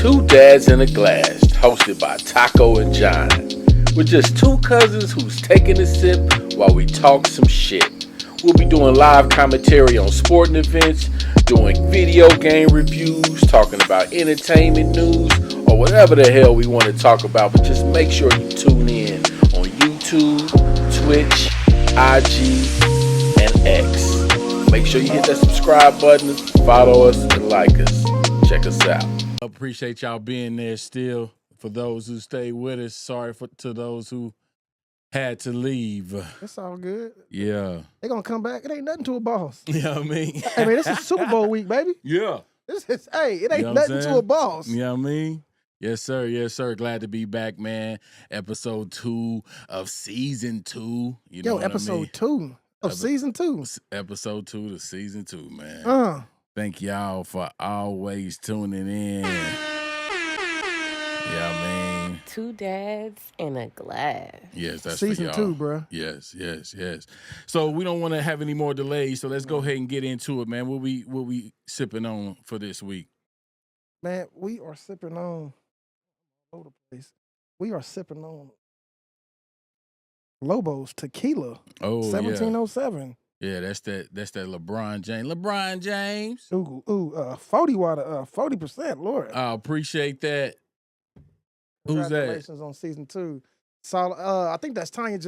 Two Dads in a Glass, hosted by Taco and John. We're just two cousins who's taking a sip while we talk some shit. We'll be doing live commentary on sporting events, doing video game reviews, talking about entertainment news, or whatever the hell we want to talk about. But just make sure you tune in on YouTube, Twitch, IG, and X. Make sure you hit that subscribe button, follow us, and like us. Check us out. Appreciate y'all being there still. For those who stay with us, sorry to those who had to leave. It's all good. Yeah. They're going to come back. It ain't nothing to a boss. You know what I mean? Hey, man, this is Super Bowl week, baby. Yeah. It ain't You know nothing to a boss. You know what I mean? Yes, sir. Yes, sir. Glad to be back, man. Episode 2 of season 2. You know what episode I mean? 2 of season 2. Episode 2 of season 2, man. Thank y'all for always tuning in. Yeah, I mean. Two dads in a glass. Yes, that's season for y'all. 2, bro. Yes. So we don't want to have any more delays. So let's go ahead and get into it, man. What we sipping on for this week? Man, we are sipping on all over the place. We are sipping on Lobo's tequila. Oh, 1707. Yeah, that's that LeBron James. LeBron James. 40 water, 40%, Lord. I appreciate that. Who's that? Congratulations on season 2. Solid. I think that's Tanya. Is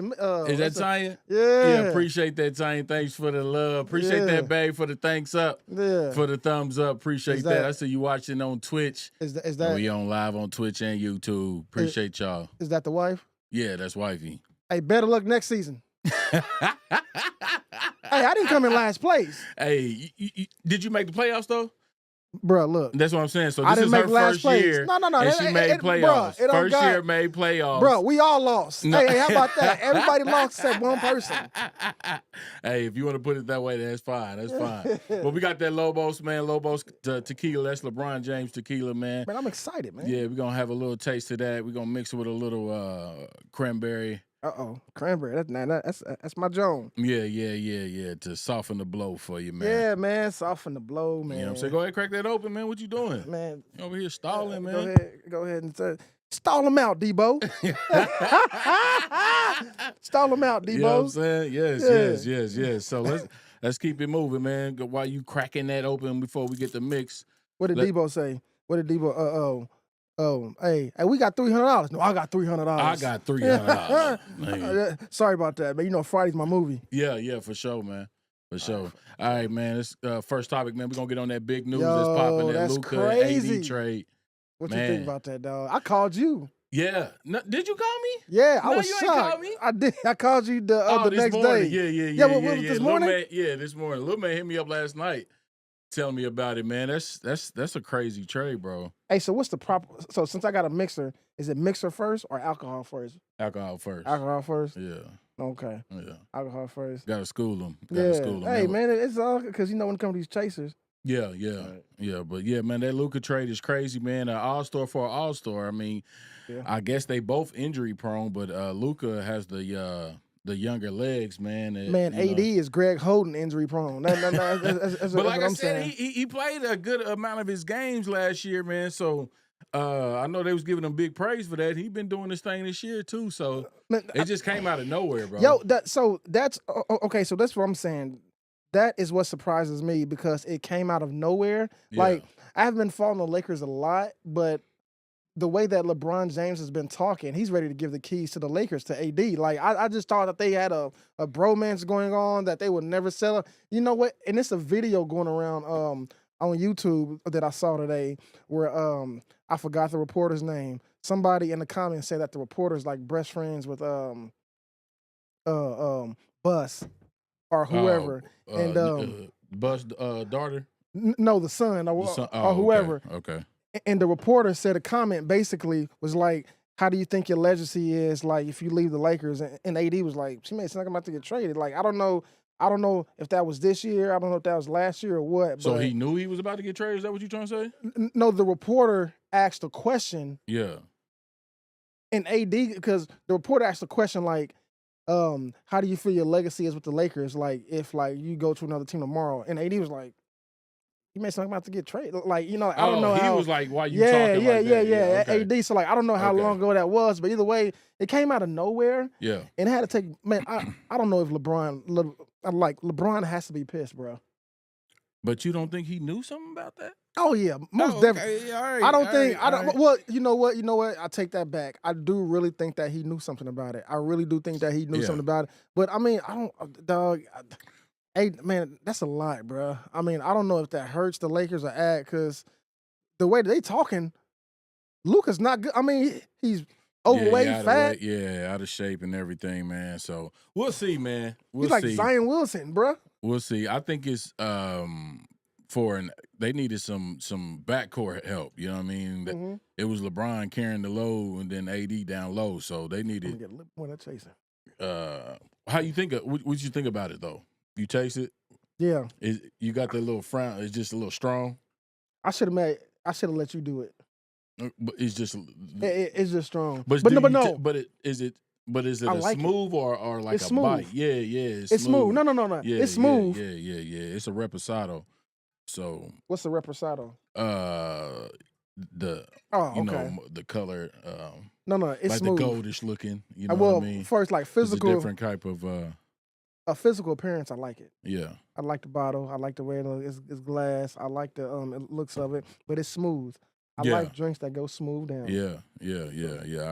that Tanya? Yeah. Appreciate that, Tanya. Thanks for the love. Appreciate that, babe, for the thanks up. Yeah. For the thumbs up. Appreciate that. I see you watching on Twitch. Is that we on live on Twitch and YouTube. Appreciate y'all. Is that the wife? Yeah, that's wifey. Hey, better luck next season. Hey, I didn't come in last place. Hey, did you make the playoffs though? Bro, look. That's what I'm saying. So I this didn't is make her last first place. year. No. And she made playoffs. Bruh, First year made playoffs. Bro, we all lost. No. Hey, how about that? Everybody lost except one person. Hey, if you want to put it that way, that's fine. That's fine. But we got that Lobos, man. Lobos tequila. That's LeBron James tequila, man. Man, I'm excited, man. Yeah, we're going to have a little taste of that. We're going to mix it with a little cranberry. Cranberry. That's my Joan. Yeah. To soften the blow for you, man. Yeah, man. Soften the blow, man. You know what I'm saying? Go ahead, crack that open, man. What you doing? Man. You over here stalling, man. Go ahead and stall them out, Debo. Stall them out, Debo. You know what I'm saying? Yes. So let's keep it moving, man. While you cracking that open before we get the mix. What did Debo say? What did Debo? Hey, we got $300. No, I got $300. I got $300. Sorry about that, man. You know, Friday's my movie. Yeah, for sure, man. For sure. All right, man. This first topic, man. We're going to get on that big news that's popping, that Luka and AD trade. What you think about that, dog? I called you. Yeah. No, did you call me? Yeah, I no, was you shocked. Ain't called me? I did. I called you the next morning. day. Yeah. What was this morning? This morning. Lil Man hit me up last night. Tell me about it, man. That's a crazy trade, bro. Hey, so what's the proper? So since I got a mixer, is it mixer first or alcohol first? Alcohol first. Alcohol first. Yeah. Okay. Yeah. Alcohol first. Gotta school them. Hey, man, it's all because when it comes to these chasers. Yeah. But yeah, man, that Luka trade is crazy, man. An all-star for an all-star. I mean, I guess they both injury prone, but Luka has the younger legs, man. AD is Greg Holden injury prone. That's but like what I I'm said, saying. he played a good amount of his games last year, man. So I know they was giving him big praise for that. He been doing this thing this year too. So it just came out of nowhere, bro. Yo, that's okay. So that's what I'm saying. That is what surprises me because it came out of nowhere. Yeah. Like I have been following the Lakers a lot, but the way that LeBron James has been talking, he's ready to give the keys to the Lakers to AD. Like, I just thought that they had a bromance going on, that they would never sell it. You know what? And it's a video going around on YouTube that I saw today where I forgot the reporter's name. Somebody in the comments said that the reporter's like best friends with Bus or whoever. Bus daughter? No, the son or whoever. Okay. And the reporter said a comment basically was like, how do you think your legacy is like if you leave the Lakers? And AD was like, she made it sound like I'm about to get traded. Like, I don't know if that was this year. I don't know if that was last year or what. So he knew he was about to get traded? Is that what you're trying to say? No, the reporter asked a question. Yeah. And AD, because the reporter asked a question like, how do you feel your legacy is with the Lakers? Like, if like you go to another team tomorrow? And AD was like, he made something about to get traded. Like, I don't know he how. was like, why you talking like that? Yeah. Okay. AD. So, like, I don't know how Okay. long ago that was, but either way, it came out of nowhere. Yeah. And it had to take, man, I don't know if LeBron has to be pissed, bro. But you don't think he knew something about that? Oh, yeah. Most definitely. Okay. All right. I don't think, all right. well, you know what? I take that back. I do really think that he knew something about it. I really do think that he knew something about it. But, I mean, I don't, dog. Hey, man, that's a lot, bro. I mean, I don't know if that hurts the Lakers or add, because the way they talking, Luka's not good. I mean, he's overweight, fat. Out of shape and everything, man. So we'll see, man. He's like Zion Wilson, bro. We'll see. I think it's they needed some backcourt help. You know what I mean? It was LeBron carrying the load and then AD down low. So they needed. I'm gonna get a little more of that chasing. How you think? What you think about it though? You chase it? Yeah. You got that little frown? It's just a little strong. I should have let you do it. But it's just it's just strong. But no. Is it a like smooth or like it's a smooth. bite? Yeah, it's smooth. No. Yeah, it's smooth. Yeah. It's a reposado. So what's a reposado? The the color. No, it's like smooth. The goldish looking. You know what I mean? First, like physical. It's a different type of. A physical appearance, I like it. Yeah. I like the bottle. I like the way it's glass. I like the looks of it, but it's smooth. I like drinks that go smooth down. Yeah. I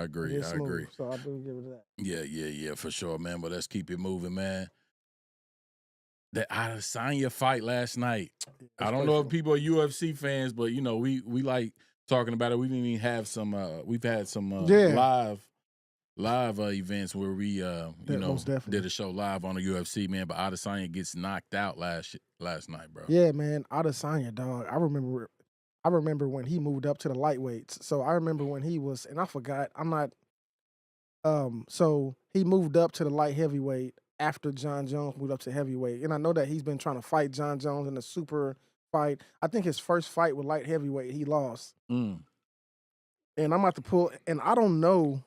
agree. I agree. So I do give it that. Yeah, for sure, man. But let's keep it moving, man. That Adesanya fight last night. I don't know if people are UFC fans, but we like talking about it. We didn't even have some. We've had some live events where we did a show live on the UFC, man. But Adesanya gets knocked out last night, bro. Yeah, man, Adesanya, dog. I remember when he moved up to the lightweights. So I remember when he was, and I forgot. I'm not. So he moved up to the light heavyweight after John Jones moved up to heavyweight, and I know that he's been trying to fight John Jones in a super fight. I think his first fight with light heavyweight, he lost. And I'm about to pull, and I don't know.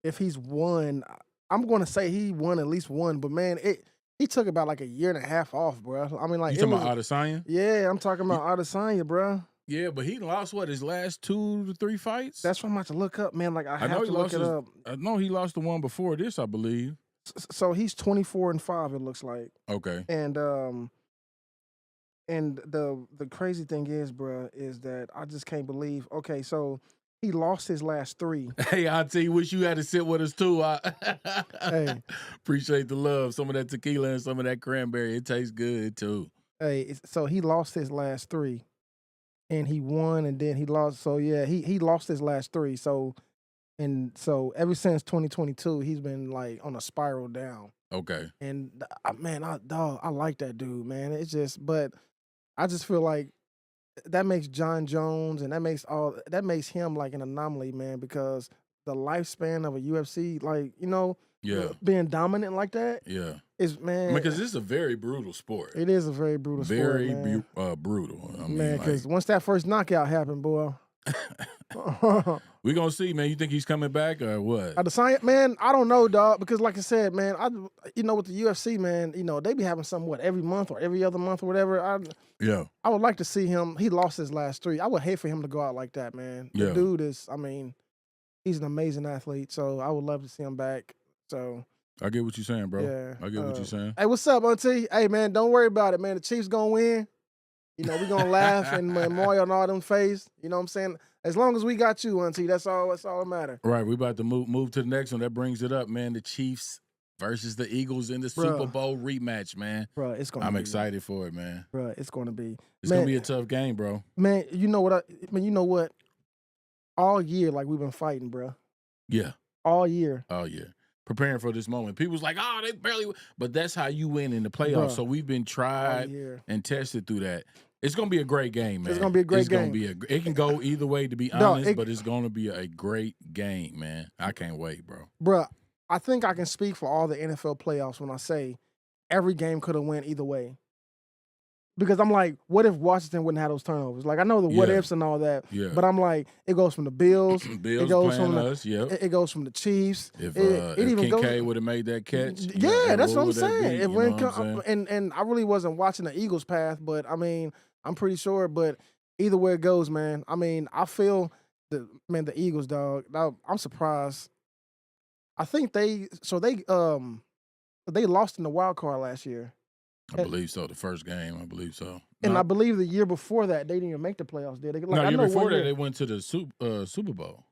If he's won, I'm going to say he won at least one, but man, he took about like a year and a half off, bro. I mean, like you talking about Adesanya? Yeah, I'm talking about Adesanya, bro. Yeah, but he lost his last 2 to 3 fights. That's what I'm about to look up, man. Like I have to look it up. I know he lost the one before this, I believe. So he's 24-5. It looks like. Okay. And the crazy thing is, bro, is that I just can't believe. Okay, so. He lost his last 3. Hey, Auntie, wish you had to sit with us too. Hey. Appreciate the love. Some of that tequila and some of that cranberry. It tastes good too. Hey, so he lost his last 3. And he won and then he lost. So yeah, he lost his last 3. So ever since 2022, he's been like on a spiral down. Okay. And man, I like that dude, man. It's just, but I just feel like that makes John Jones and that makes him like an anomaly, man, because the lifespan of a UFC, like, being dominant like that, is, man. Because this is a very brutal sport. It is a very brutal sport, very brutal. I mean, man, because once that first knockout happened, boy. We gonna see, man. You think he's coming back or what? Adesanya, man, I don't know, dog. Because like I said, man, with the UFC, man, they be having something every month or every other month or whatever. I would like to see him. He lost his last 3. I would hate for him to go out like that, man. The dude is, I mean, he's an amazing athlete. So I would love to see him back. So I get what you're saying, bro. Yeah, I get what you're saying. Hey, what's up, Auntie? Hey, man, don't worry about it, man. The Chiefs gonna win. We're gonna laugh and Mario and all them face. You know what I'm saying? As long as we got you, Auntie, that's all that matters. Right, we about to move to the next one. That brings it up, man. The Chiefs versus the Eagles in the Super Bowl rematch, man. Bro, it's gonna. I'm excited for it, man. Bro, it's gonna be. It's gonna be a tough game, bro. Man, you know what? All year, like we've been fighting, bro. Yeah. All year. Oh yeah. Preparing for this moment. People's like, oh, they barely. But that's how you win in the playoffs. Bruh. So we've been tried and tested through that. It's gonna be a great game, man. It's gonna be a great game. It can go either way, to be honest, but it's gonna be a great game, man. I can't wait, bro. Bruh, I think I can speak for all the NFL playoffs when I say every game could have went either way. because I'm like, what if Washington wouldn't have those turnovers? Like I know the what Yeah. ifs and all that, Yeah. but I'm like, it goes from the Bills, Bills it goes playing from us, yep. it goes from the Chiefs. If It even Kincaid goes. would have made that catch, Yeah, that's what I'm would that saying. be? If You know when what I'm saying? and I really wasn't watching the Eagles path, but I mean, I'm pretty sure. But either way it goes, man. I mean, I feel the Eagles, dog. I'm surprised. I think they lost in the wild card last year. I believe so. The first game, I believe so. And No, I believe the year before that, they didn't even make the playoffs, did they? Like, no, I year know before one that year. they went to the Super Bowl.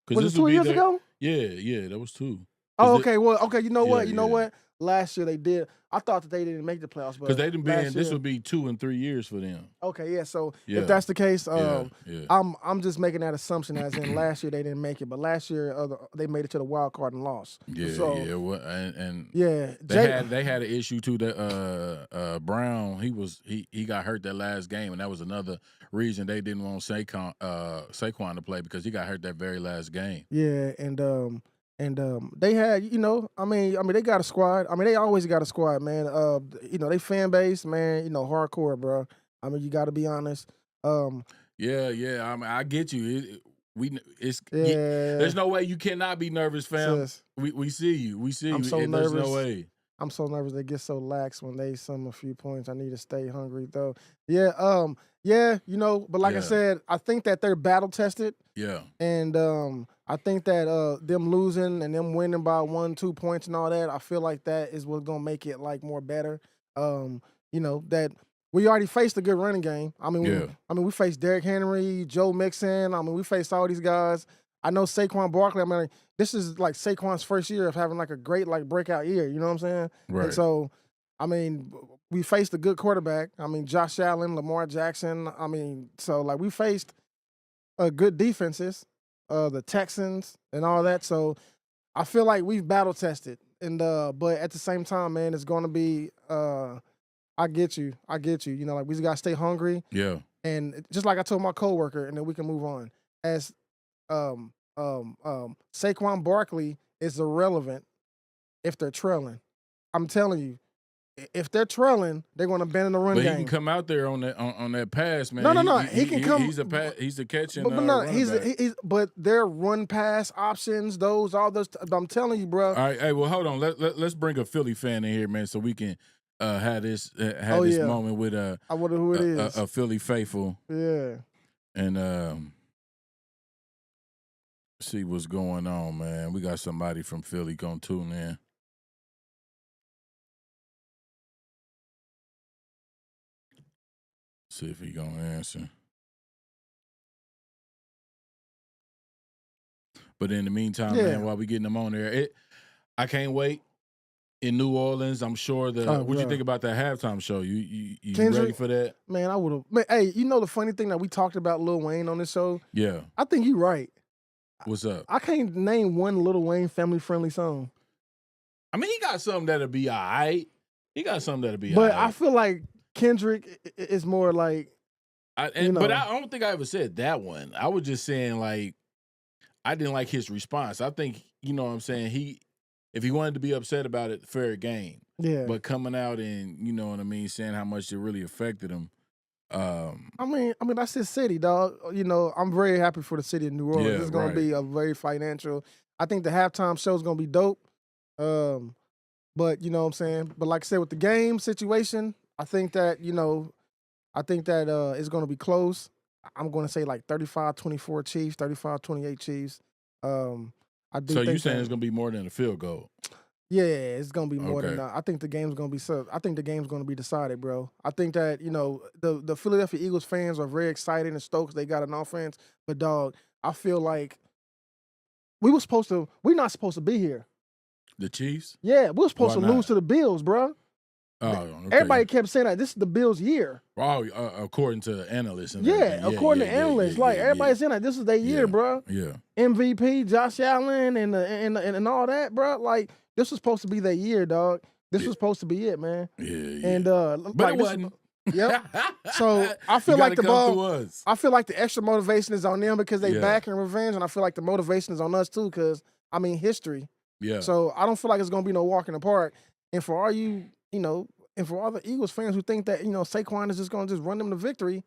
Was it 2 years ago? Yeah, that was 2. Oh, okay. Well, okay. You know what? Yeah, You know yeah. what? Last year they did. I thought that they didn't make the playoffs, but Because they didn't last this year- would be 2 and 3 years for them. Okay, yeah. So Yeah. if that's the case, Yeah. I'm just making that assumption as in last year they didn't make it, but last year they made it to the wild card and lost. Yeah, so, yeah. Well, and yeah. they had an issue too that Brown he got hurt that last game, and that was another reason they didn't want Saquon to play because he got hurt that very last game. Yeah, and they had, I mean, they got a squad. I mean, they always got a squad, man. They fan base, man, hardcore, bro. I mean, you got to be honest. Yeah. I mean, I get you. Yeah. There's no way you cannot be nervous, fam. Sis, We see you. We see I'm you. so and there's no nervous. way. I'm so nervous they get so lax when they sum a few points. I need to stay hungry though. Yeah, but like I Yeah. said, I think that they're battle tested. Yeah. And I think that them losing and them winning by 1-2 points and all that, I feel like that is what's gonna make it like more better. That we already faced a good running game. I mean, we faced Derrick Henry, Joe Mixon. I mean, we faced all these guys. I know Saquon Barkley. I mean, this is like Saquon's first year of having like a great like breakout year. You know what I'm saying? Right. And so, I mean, we faced a good quarterback. I mean, Josh Allen, Lamar Jackson. I mean, so like we faced good defenses, the Texans and all that. So I feel like we've battle tested. And but at the same time, man, it's going to be. I get you. Like we just gotta stay hungry. Yeah. And just like I told my coworker, and then we can move on. As Saquon Barkley is irrelevant if they're trailing. I'm telling you, if they're trailing, they're going to abandon the run game. But he can come out there on that pass, man. No. He can come. He's a catching. But their run pass options, all those. I'm telling you, bro. All right, hey, well, hold on. Let's bring a Philly fan in here, man, so we can have this moment with I wonder who it is. A Philly faithful. Yeah. And see what's going on, man. We got somebody from Philly gonna tune in. See if he gonna answer. But in the meantime, man, while we getting them on there, I can't wait. In New Orleans, I'm sure what you think about that halftime show? You ready for that? Man, I would have. Hey, the funny thing that we talked about Lil Wayne on this show? Yeah. I think you're right. What's up? I can't name one Lil Wayne family-friendly song. I mean, he got something that'll be all right. But I feel like Kendrick is more like, But I don't think I ever said that one. I was just saying, like, I didn't like his response. I think, you know what I'm saying, if he wanted to be upset about it, fair game. Yeah. But coming out and, you know what I mean, saying how much it really affected him. I mean, that's his city, dog. I'm very happy for the city of New Orleans. It's going to be a very financial. I think the halftime show is going to be dope. But you know what I'm saying? But like I said, with the game situation, I think that, it's going to be close. I'm going to say like 35-24 Chiefs, 35-28 Chiefs. So you saying it's going to be more than a field goal? Yeah, it's going to be more than that. I think the game's going to be decided, bro. I think that, the Philadelphia Eagles fans are very excited and stoked they got an offense. But, dog, I feel like we're not supposed to be here. The Chiefs? Yeah, we were supposed to lose to the Bills, bro. Oh, okay. Everybody kept saying that this is the Bills' year. Oh, according to analysts. According to analysts, everybody's saying that this is their year, bro. Yeah. MVP, Josh Allen, and all that, bro. Like this was supposed to be their year, dog. This was supposed to be it, man. Yeah. And but it wasn't. Yep. So I feel like I feel like the extra motivation is on them because they back in revenge, and I feel like the motivation is on us too because history. Yeah. So I don't feel like it's gonna be no walk in the park. And for all you, And for all the Eagles fans who think that, Saquon is just going to just run them to victory,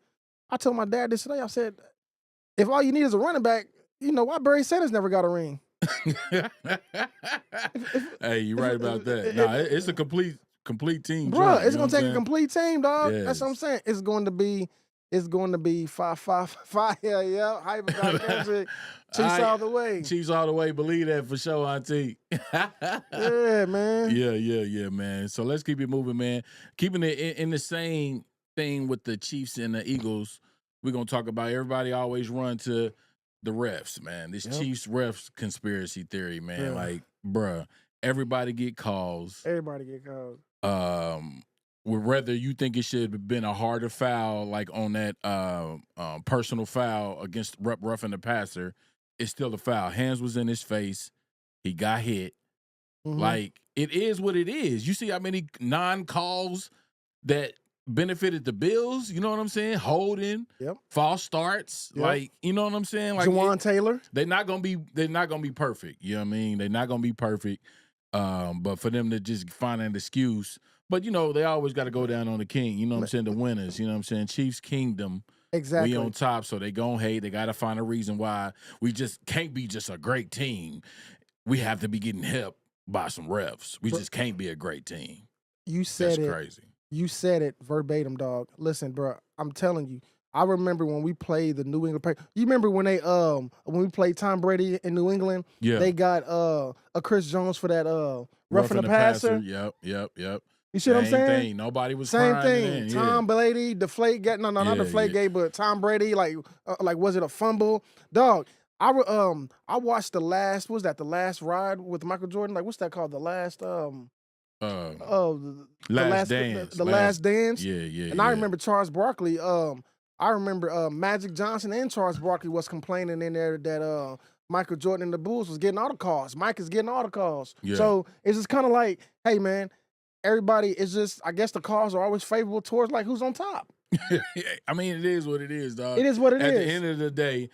I told my dad this today. I said, if all you need is a running back, why Barry Sanders never got a ring? Hey, you're right about that. Nah, it's a complete team. Bro, joint, it's going to take a complete team, dog. Yes. That's what I'm saying. It's going to be 5-5-5. Yeah. Hyper Chiefs all the way. Chiefs all the way. Believe that for sure, Auntie. Yeah, man. Yeah, man. So let's keep it moving, man. Keeping it in the same thing with the Chiefs and the Eagles, we're going to talk about everybody always run to the refs, man. This Chiefs refs conspiracy theory, man. Yeah. Like, bruh, everybody get calls. Whether you think it should have been a harder foul, like on that personal foul against roughing the passer, it's still a foul. Hands was in his face. He got hit. Mhm. Like, it is what it is. You see how many non-calls that benefited the Bills? You know what I'm saying? Holding, false starts. Yep. Like, you know what I'm saying? Like Jawan Taylor. They're not gonna be perfect. You know what I mean? They're not gonna be perfect. But for them to just find an excuse. But they always got to go down on the king. You know what I'm saying? The winners. You know what I'm saying? Chiefs Kingdom. Exactly. We on top, so they gon' hate. They got to find a reason why we just can't be just a great team. We have to be getting help by some refs. We just can't be a great team. You said That's crazy. You said it verbatim, dog. Listen, bro, I'm telling you. I remember when we played the New England. You remember when when we played Tom Brady in New England? Yeah. They got a Chris Jones for that roughing the passer. Yep. You see what I'm saying? Thing. Nobody was same thing. Tom Brady, deflate gate. No, not deflate gate, but Tom Brady. Like was it a fumble, dog? I watched the last. What was that? The last ride with Michael Jordan. Like what's that called? The last Last Dance. The Last Dance. Yeah. And I remember Charles Barkley. I remember Magic Johnson and Charles Barkley was complaining in there that Michael Jordan and the Bulls was getting all the calls. Mike is getting all the calls. Yeah. So it's just kind of like, hey man, everybody is just. I guess the calls are always favorable towards like who's on top. I mean, it is what it is, dog. It is what it is. At the end of the day,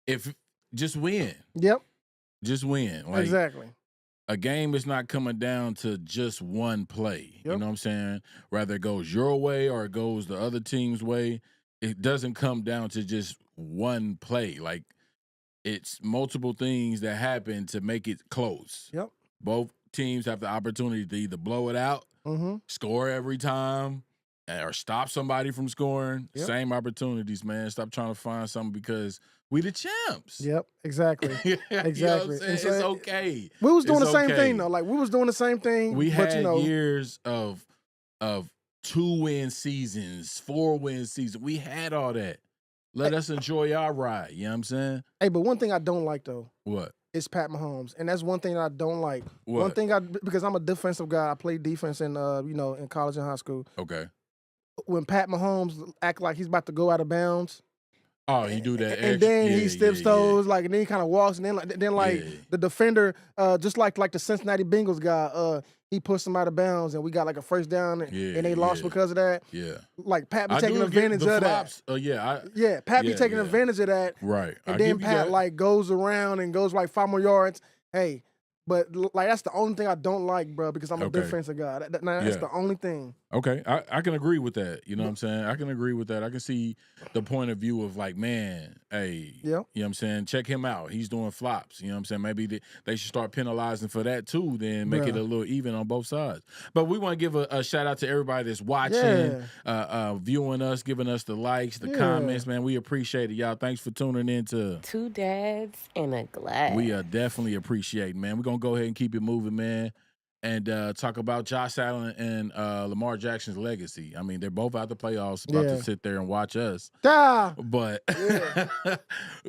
if just win. Yep. Just win. Like, exactly. A game is not coming down to just one play. Yep. You know what I'm saying? Whether it goes your way or it goes the other team's way, it doesn't come down to just one play. Like, it's multiple things that happen to make it close. Yep. Both teams have the opportunity to either blow it out, score every time, or stop somebody from scoring. Yep. Same opportunities, man. Stop trying to find something because we the champs. Yep, exactly. You know what I'm Exactly. saying? And so it's okay. We was doing It's the same okay. thing though. Like we was doing the same thing. We but, had years of 2-win seasons, 4-win seasons. We had all that. Let us enjoy our ride. You know what I'm saying? Hey, but one thing I don't like though. What? It's Pat Mahomes, and that's one thing I don't like. What? One thing because I'm a defensive guy. I played defense in in college and high school. Okay. When Pat Mahomes act like he's about to go out of bounds, Oh, he do that, and then he steps toes, like, and then he kind of walks, and then the defender, just like the Cincinnati Bengals guy, he pushed him out of bounds, and we got like a first down, and they lost because of that. Yeah. Like Pat be taking advantage of flops. that. Pat be taking advantage of that. Right. And then Pat like goes around and goes like 5 more yards. Hey, but like that's the only thing I don't like, bro, because I'm a defensive guy. That's the only thing. Okay, I can agree with that. You know what I'm saying? I can agree with that. I can see the point of view of like, man, hey, you know what I'm saying? Check him out. He's doing flops. You know what I'm saying? Maybe they should start penalizing for that too, then make it a little even on both sides. But we want to give a shout out to everybody that's watching, viewing us, giving us the likes, the comments, man. We appreciate it, y'all. Thanks for tuning in to Two Dads in a Glass. We definitely appreciate, man. We're going to go ahead and keep it moving, man. And talk about Josh Allen and Lamar Jackson's legacy. I mean, they're both out the playoffs, about to sit there and watch us. But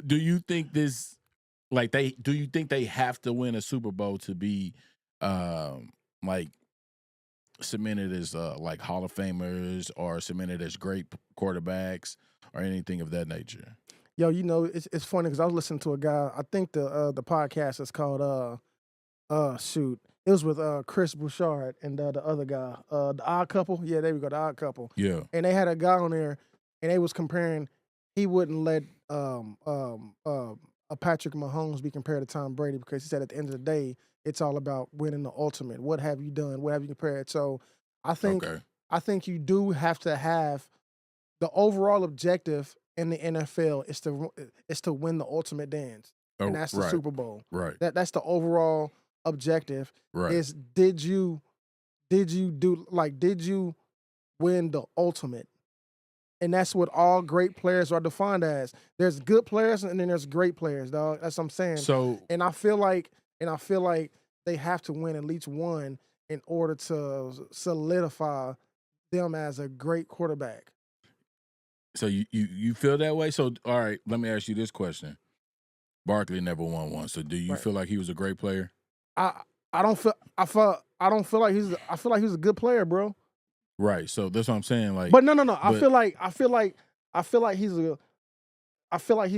do you think do you think they have to win a Super Bowl to be like cemented as like Hall of Famers or cemented as great quarterbacks or anything of that nature? Yo, it's funny because I was listening to a guy. I think the podcast is called it was with Chris Bouchard and the other guy, the Odd Couple. Yeah, there we go, the Odd Couple. Yeah. And they had a guy on there, and they was comparing. He wouldn't let a Patrick Mahomes be compared to Tom Brady because he said at the end of the day, it's all about winning the ultimate. What have you done? What have you compared? So I think I think you do have to have the overall objective in the NFL is to win the ultimate dance, and that's the right. Super Bowl. Right. That's the overall objective. Right. Is did you win the ultimate? And that's what all great players are defined as. There's good players and then there's great players, dog. That's what I'm saying. So, and I feel like they have to win at least one in order to solidify them as a great quarterback. so you feel that way? So, all right, let me ask you this question. Barkley never won one. So, do you feel like he was a great player? I don't feel like he's a good player, bro. Right. So that's what I'm saying. Like, but no. I feel like he's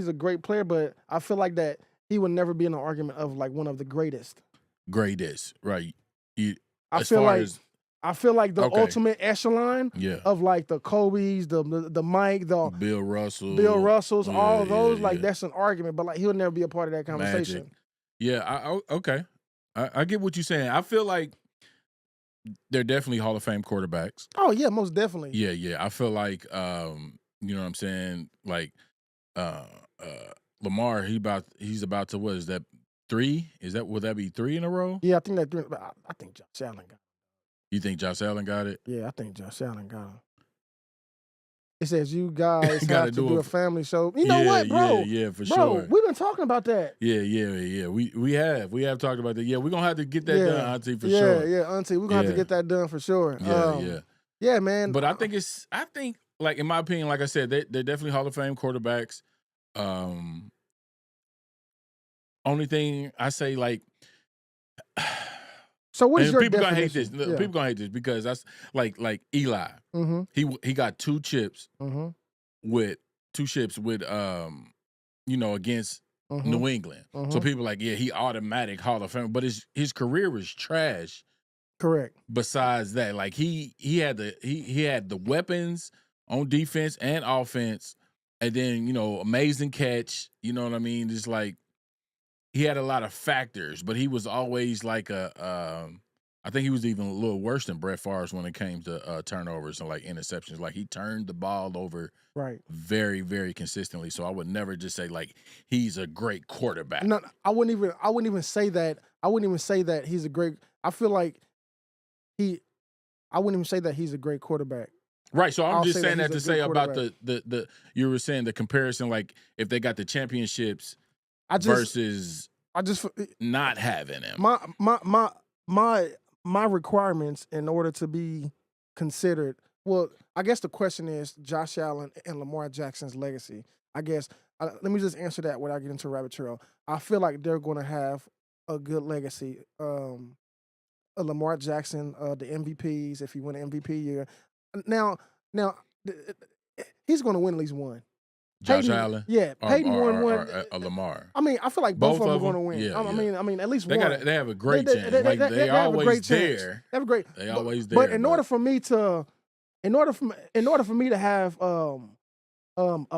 a great player, but I feel like that he would never be in an argument of like one of the greatest. Right? I feel like the ultimate echelon of like the Kobe's, the Mike, the Bill Russells, all of those. That's an argument, but like he'll never be a part of that conversation. Magic. Yeah. Okay. I get what you're saying. I feel like they're definitely Hall of Fame quarterbacks. Oh yeah, most definitely. Yeah. I feel like you know what I'm saying? Like Lamar, he's about to, what is that, 3? Would that be 3 in a row? Yeah, I think that 3. I think Josh Allen got it. You think Josh Allen got it? Yeah, I think Josh Allen got it. It says you guys have to do a family show. You know what, bro? Yeah, for bro, sure. We've been talking about that. Yeah. We have talked about that. Yeah, we're gonna have to get that done, Auntie, for sure. Yeah, Auntie, we're gonna have to get that done for sure. Yeah, man. But I think like, in my opinion, like I said, they're definitely Hall of Fame quarterbacks. Only thing I say, like, so what is your people definition? gonna hate this? Yeah. People gonna hate this because that's like Eli. Mm-hmm. He got 2 chips with against New England. So people like, yeah, he automatic Hall of Fame, but his career was trash. Correct. Besides that, like he had the weapons on defense and offense, and then amazing catch. You know what I mean? Just like he had a lot of factors, but he was always like I think he was even a little worse than Brett Favre when it came to turnovers and like interceptions. Like he turned the ball over very, very consistently. So I would never just say like he's a great quarterback. No, I wouldn't even say that. I wouldn't even say that he's a great. I feel like I wouldn't even say that he's a great quarterback. Right. So I'm just saying that to say about the you were saying the comparison, like if they got the championships versus not having them. My requirements in order to be considered. Well, I guess the question is Josh Allen and Lamar Jackson's legacy. I guess let me just answer that without getting into a rabbit trail. I feel like they're going to have a good legacy. Lamar Jackson, the MVPs, if he win an MVP year. Now, he's going to win at least one. Josh Allen? Yeah, Peyton won one. Or Lamar. I mean, I feel like both of them are going to win. Yeah, I mean, at least one. They have a great chance. They always there. They have a great. They always there. But in order for me to have a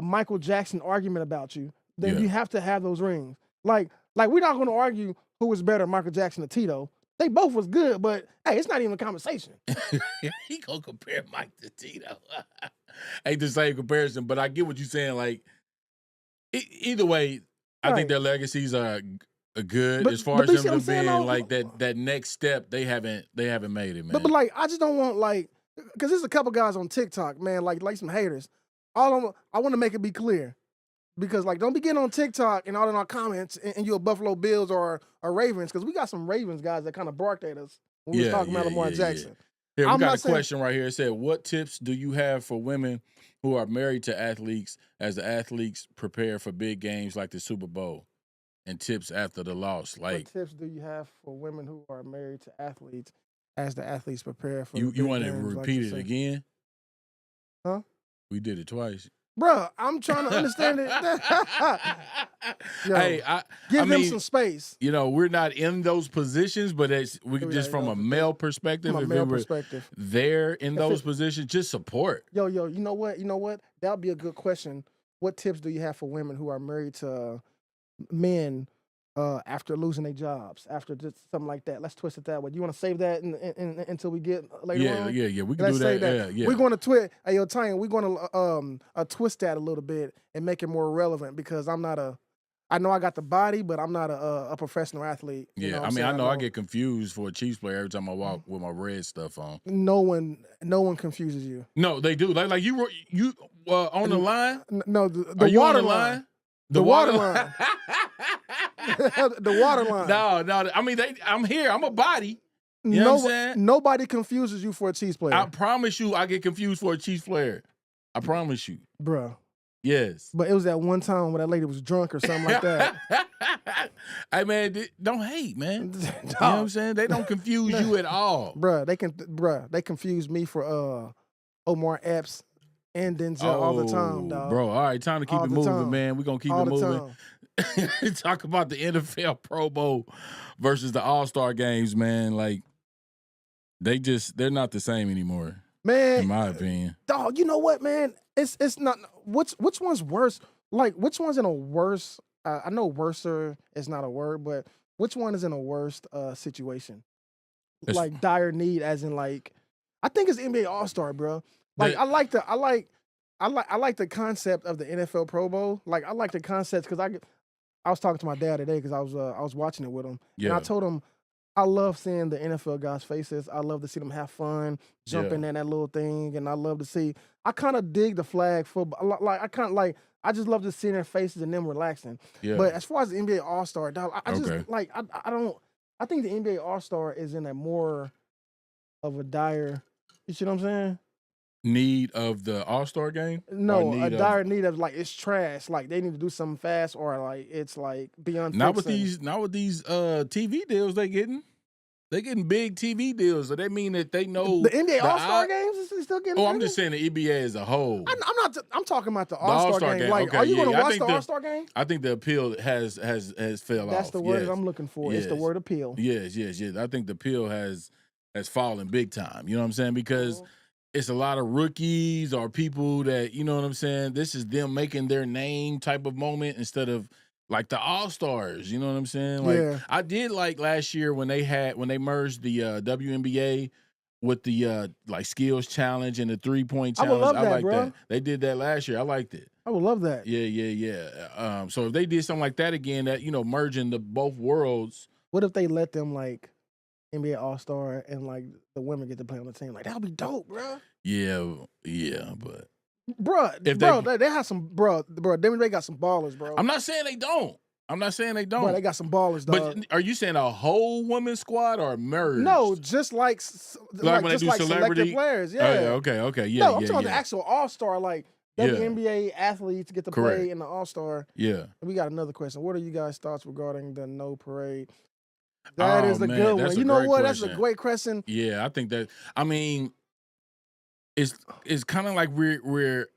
Michael Jackson argument about you, then you have to have those rings. Like we're not going to argue who was better, Michael Jackson or Tito. They both was good, but hey, it's not even a conversation. He gonna compare Mike to Tito. Ain't the same comparison, but I get what you're saying. Like, either way, I think their legacies are good as far as them being like that next step. They haven't made it, man. But like, I just don't want because there's a couple guys on TikTok, man, like some haters. I want to make it be clear. Because, don't be getting on TikTok and all in our comments and you're a Buffalo Bills or a Ravens, because we got some Ravens guys that kind of barked at us when we was talking about Lamar Jackson. Here, we got a question right here. It said, what tips do you have for women who are married to athletes as the athletes prepare for big games like the Super Bowl? And tips after the loss? Like, what tips do you have for women who are married to athletes as the athletes prepare for you want to repeat it again? Huh? We did it twice. Bruh, I'm trying to understand it. Hey, give them some space. We're not in those positions, but from a male perspective, from a male perspective, there in those positions, just support. Yo, you know what? That would be a good question. What tips do you have for women who are married to men after losing their jobs, after just something like that. Let's twist it that way. You want to save that until we get later on? Yeah. We can Let's do say that. Yeah. We're going to twist. Hey, yo, Tanya, we're going to twist that a little bit and make it more relevant because I know I got the body, but I'm not a professional athlete. You know what I'm saying? I know I get confused for a Chiefs player every time I walk with my red stuff on. No one confuses you. No, they do. Like you on the line? No, Are you water on the line. The water line. The water line. No. I mean, I'm here. I'm a body. You know what I'm saying? Nobody confuses you for a Chiefs player. I promise you, I get confused for a Chiefs player. I promise you, bro. Yes. But it was that one time when that lady was drunk or something like that. Hey man, don't hate, man. You know what I'm saying? They don't confuse you at all, bro. They confuse me for Omar Epps and Denzel all the time, dog. Bro, all right, time to keep it moving, man. We're gonna keep it moving. Talk about the NFL Pro Bowl versus the All-Star games, man. Like they're not the same anymore. Man, in my opinion. Dog, you know what, man? It's not which one's worse? Like which one's in a worse I know worser is not a word, but which one is in a worst situation? Like dire need as in like I think it's NBA All-Star, bro. Like I like the concept of the NFL Pro Bowl. Like I like the concept cuz I was talking to my dad today because I was watching it with him. Yeah. And I told him I love seeing the NFL guys' faces. I love to see them have fun, jumping in that little thing, and I love to see. I kind of dig the flag football. Like I just love to see their faces and them relaxing. Yeah. But as far as the NBA All-Star, dog, I just like I don't. I think the NBA All-Star is in a more of a dire. You see what I'm saying? Need of the All-Star game? No, dire need of like it's trash. Like they need to do something fast, or like it's like beyond. Not with these TV deals they getting. They getting big TV deals, so that mean that they know the NBA All-Star games is still getting. I'm just saying the NBA as a whole. I'm talking about the All-Star game. Like, are you going to watch the All-Star game? I think the appeal has fell off. That's the word I'm looking for. Yes. It's the word appeal. Yes. I think the appeal has fallen big time. You know what I'm saying? Because it's a lot of rookies or people that, you know what I'm saying? This is them making their name type of moment instead of like the All-Stars. You know what I'm saying? Like I did like last year when they merged the WNBA with the like skills challenge and the 3-point challenge. I would love that, like bro. that. They did that last year. I liked it. I would love that. Yeah. So if they did something like that again, that, you know, merging the both worlds. What if they let them like NBA All-Star and like the women get to play on the team? Like that would be dope, bro. Yeah, but they have some they got some ballers, bro. I'm not saying they don't. Bro, they got some ballers, dog. But are you saying a whole women's squad or merged? No, just like when they do celebrity players. Yeah. Oh, yeah. Okay. Yeah. No, I'm talking the actual All-Star, like WNBA athletes get to play in the All-Star. Yeah. We got another question. What are you guys' thoughts regarding the no parade? That is the good one. You know what? That's a great question. Yeah, I think that. I mean, it's kind of like we're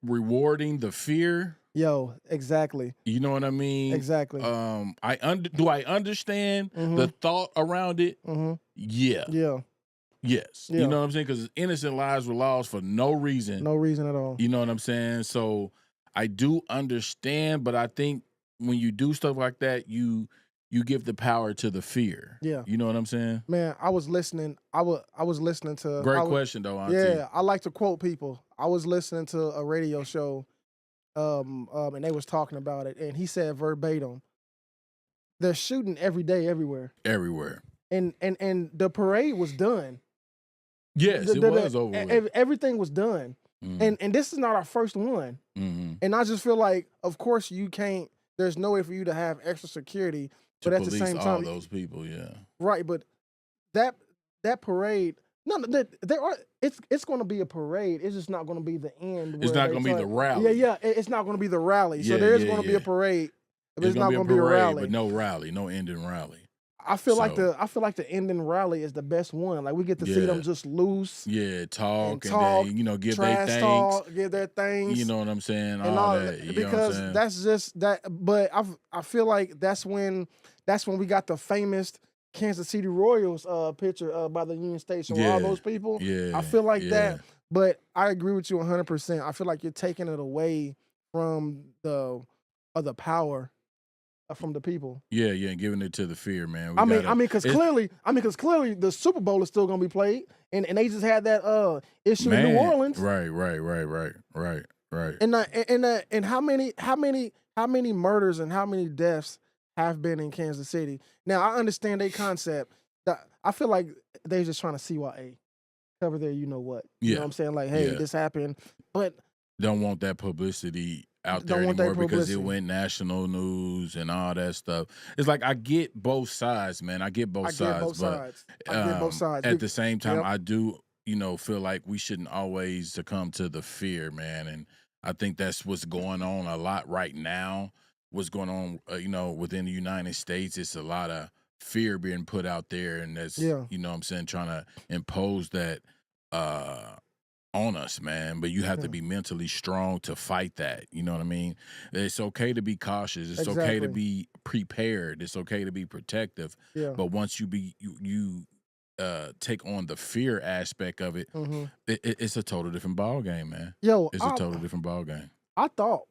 rewarding the fear. Yo, exactly. You know what I mean? Exactly. Do I understand the thought around it? Mm-hmm. Yeah. Yeah. Yes. Yeah. You know what I'm saying? Because innocent lives were lost for no reason. No reason at all. You know what I'm saying? So I do understand, but I think when you do stuff like that, you give the power to the fear. Yeah. You know what I'm saying? Man, I was listening. I was listening to. Great question, though, Auntie. Yeah, I like to quote people. I was listening to a radio show, and they was talking about it, and he said verbatim, "They're shooting every day, everywhere." Everywhere. And the parade was done. Yes, it was over with. Everything was done, and this is not our first one. Mm-hmm. And I just feel like, of course, you can't. There's no way for you to have extra security. But at the same time, all those people, yeah, right. But that parade, there are. It's going to be a parade. It's just not going to be the end. It's not going to be the rally. Yeah. It's not going to be the rally. So there is going to be a parade. But it's not going to be a rally. But no rally, no ending rally. I feel like the ending rally is the best one. Like we get to see them just loose. Yeah, talk and then, give their thanks. Talk, give their things. You know what I'm saying? And all that. Because that's just that. But I feel like that's when we got the famous Kansas City Royals picture by the Union Station with all those people. Yeah, I feel like that. But I agree with you 100%. I feel like you're taking it away from the power from the people. Yeah, and giving it to the fear, man. Because clearly the Super Bowl is still gonna be played, and they just had that issue in New Orleans. Right. And how many murders and how many deaths have been in Kansas City? Now I understand their concept. I feel like they're just trying to CYA, cover their you know what. You know what I'm saying? Like, hey, this happened, but don't want that publicity out there anymore because it went national news and all that stuff. It's like I get both sides, man. I get both sides. At the same time, I do, feel like we shouldn't always succumb to the fear, man. And I think that's what's going on a lot right now. What's going on, within the United States, it's a lot of fear being put out there, and that's, what I'm saying, trying to impose that on us, man. But you have to be mentally strong to fight that. You know what I mean? It's okay to be cautious. It's okay to be prepared. It's okay to be protective. Yeah. But once you take on the fear aspect of it, it's a total different ball game, man. It's a total different ball game. I thought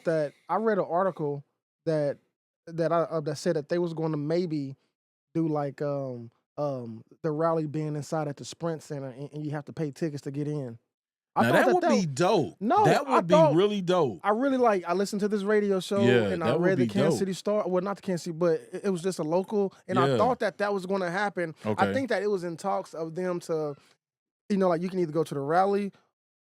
that I read an article that said that they was going to maybe do like the rally being inside at the Sprint Center, and you have to pay tickets to get in. Now that would be dope. No, that would be really dope. I listened to this radio show, and I read the Kansas City Star. Well, not the Kansas City, but it was just a local, and I thought that was going to happen. Okay. I think that it was in talks of them to, like you can either go to the rally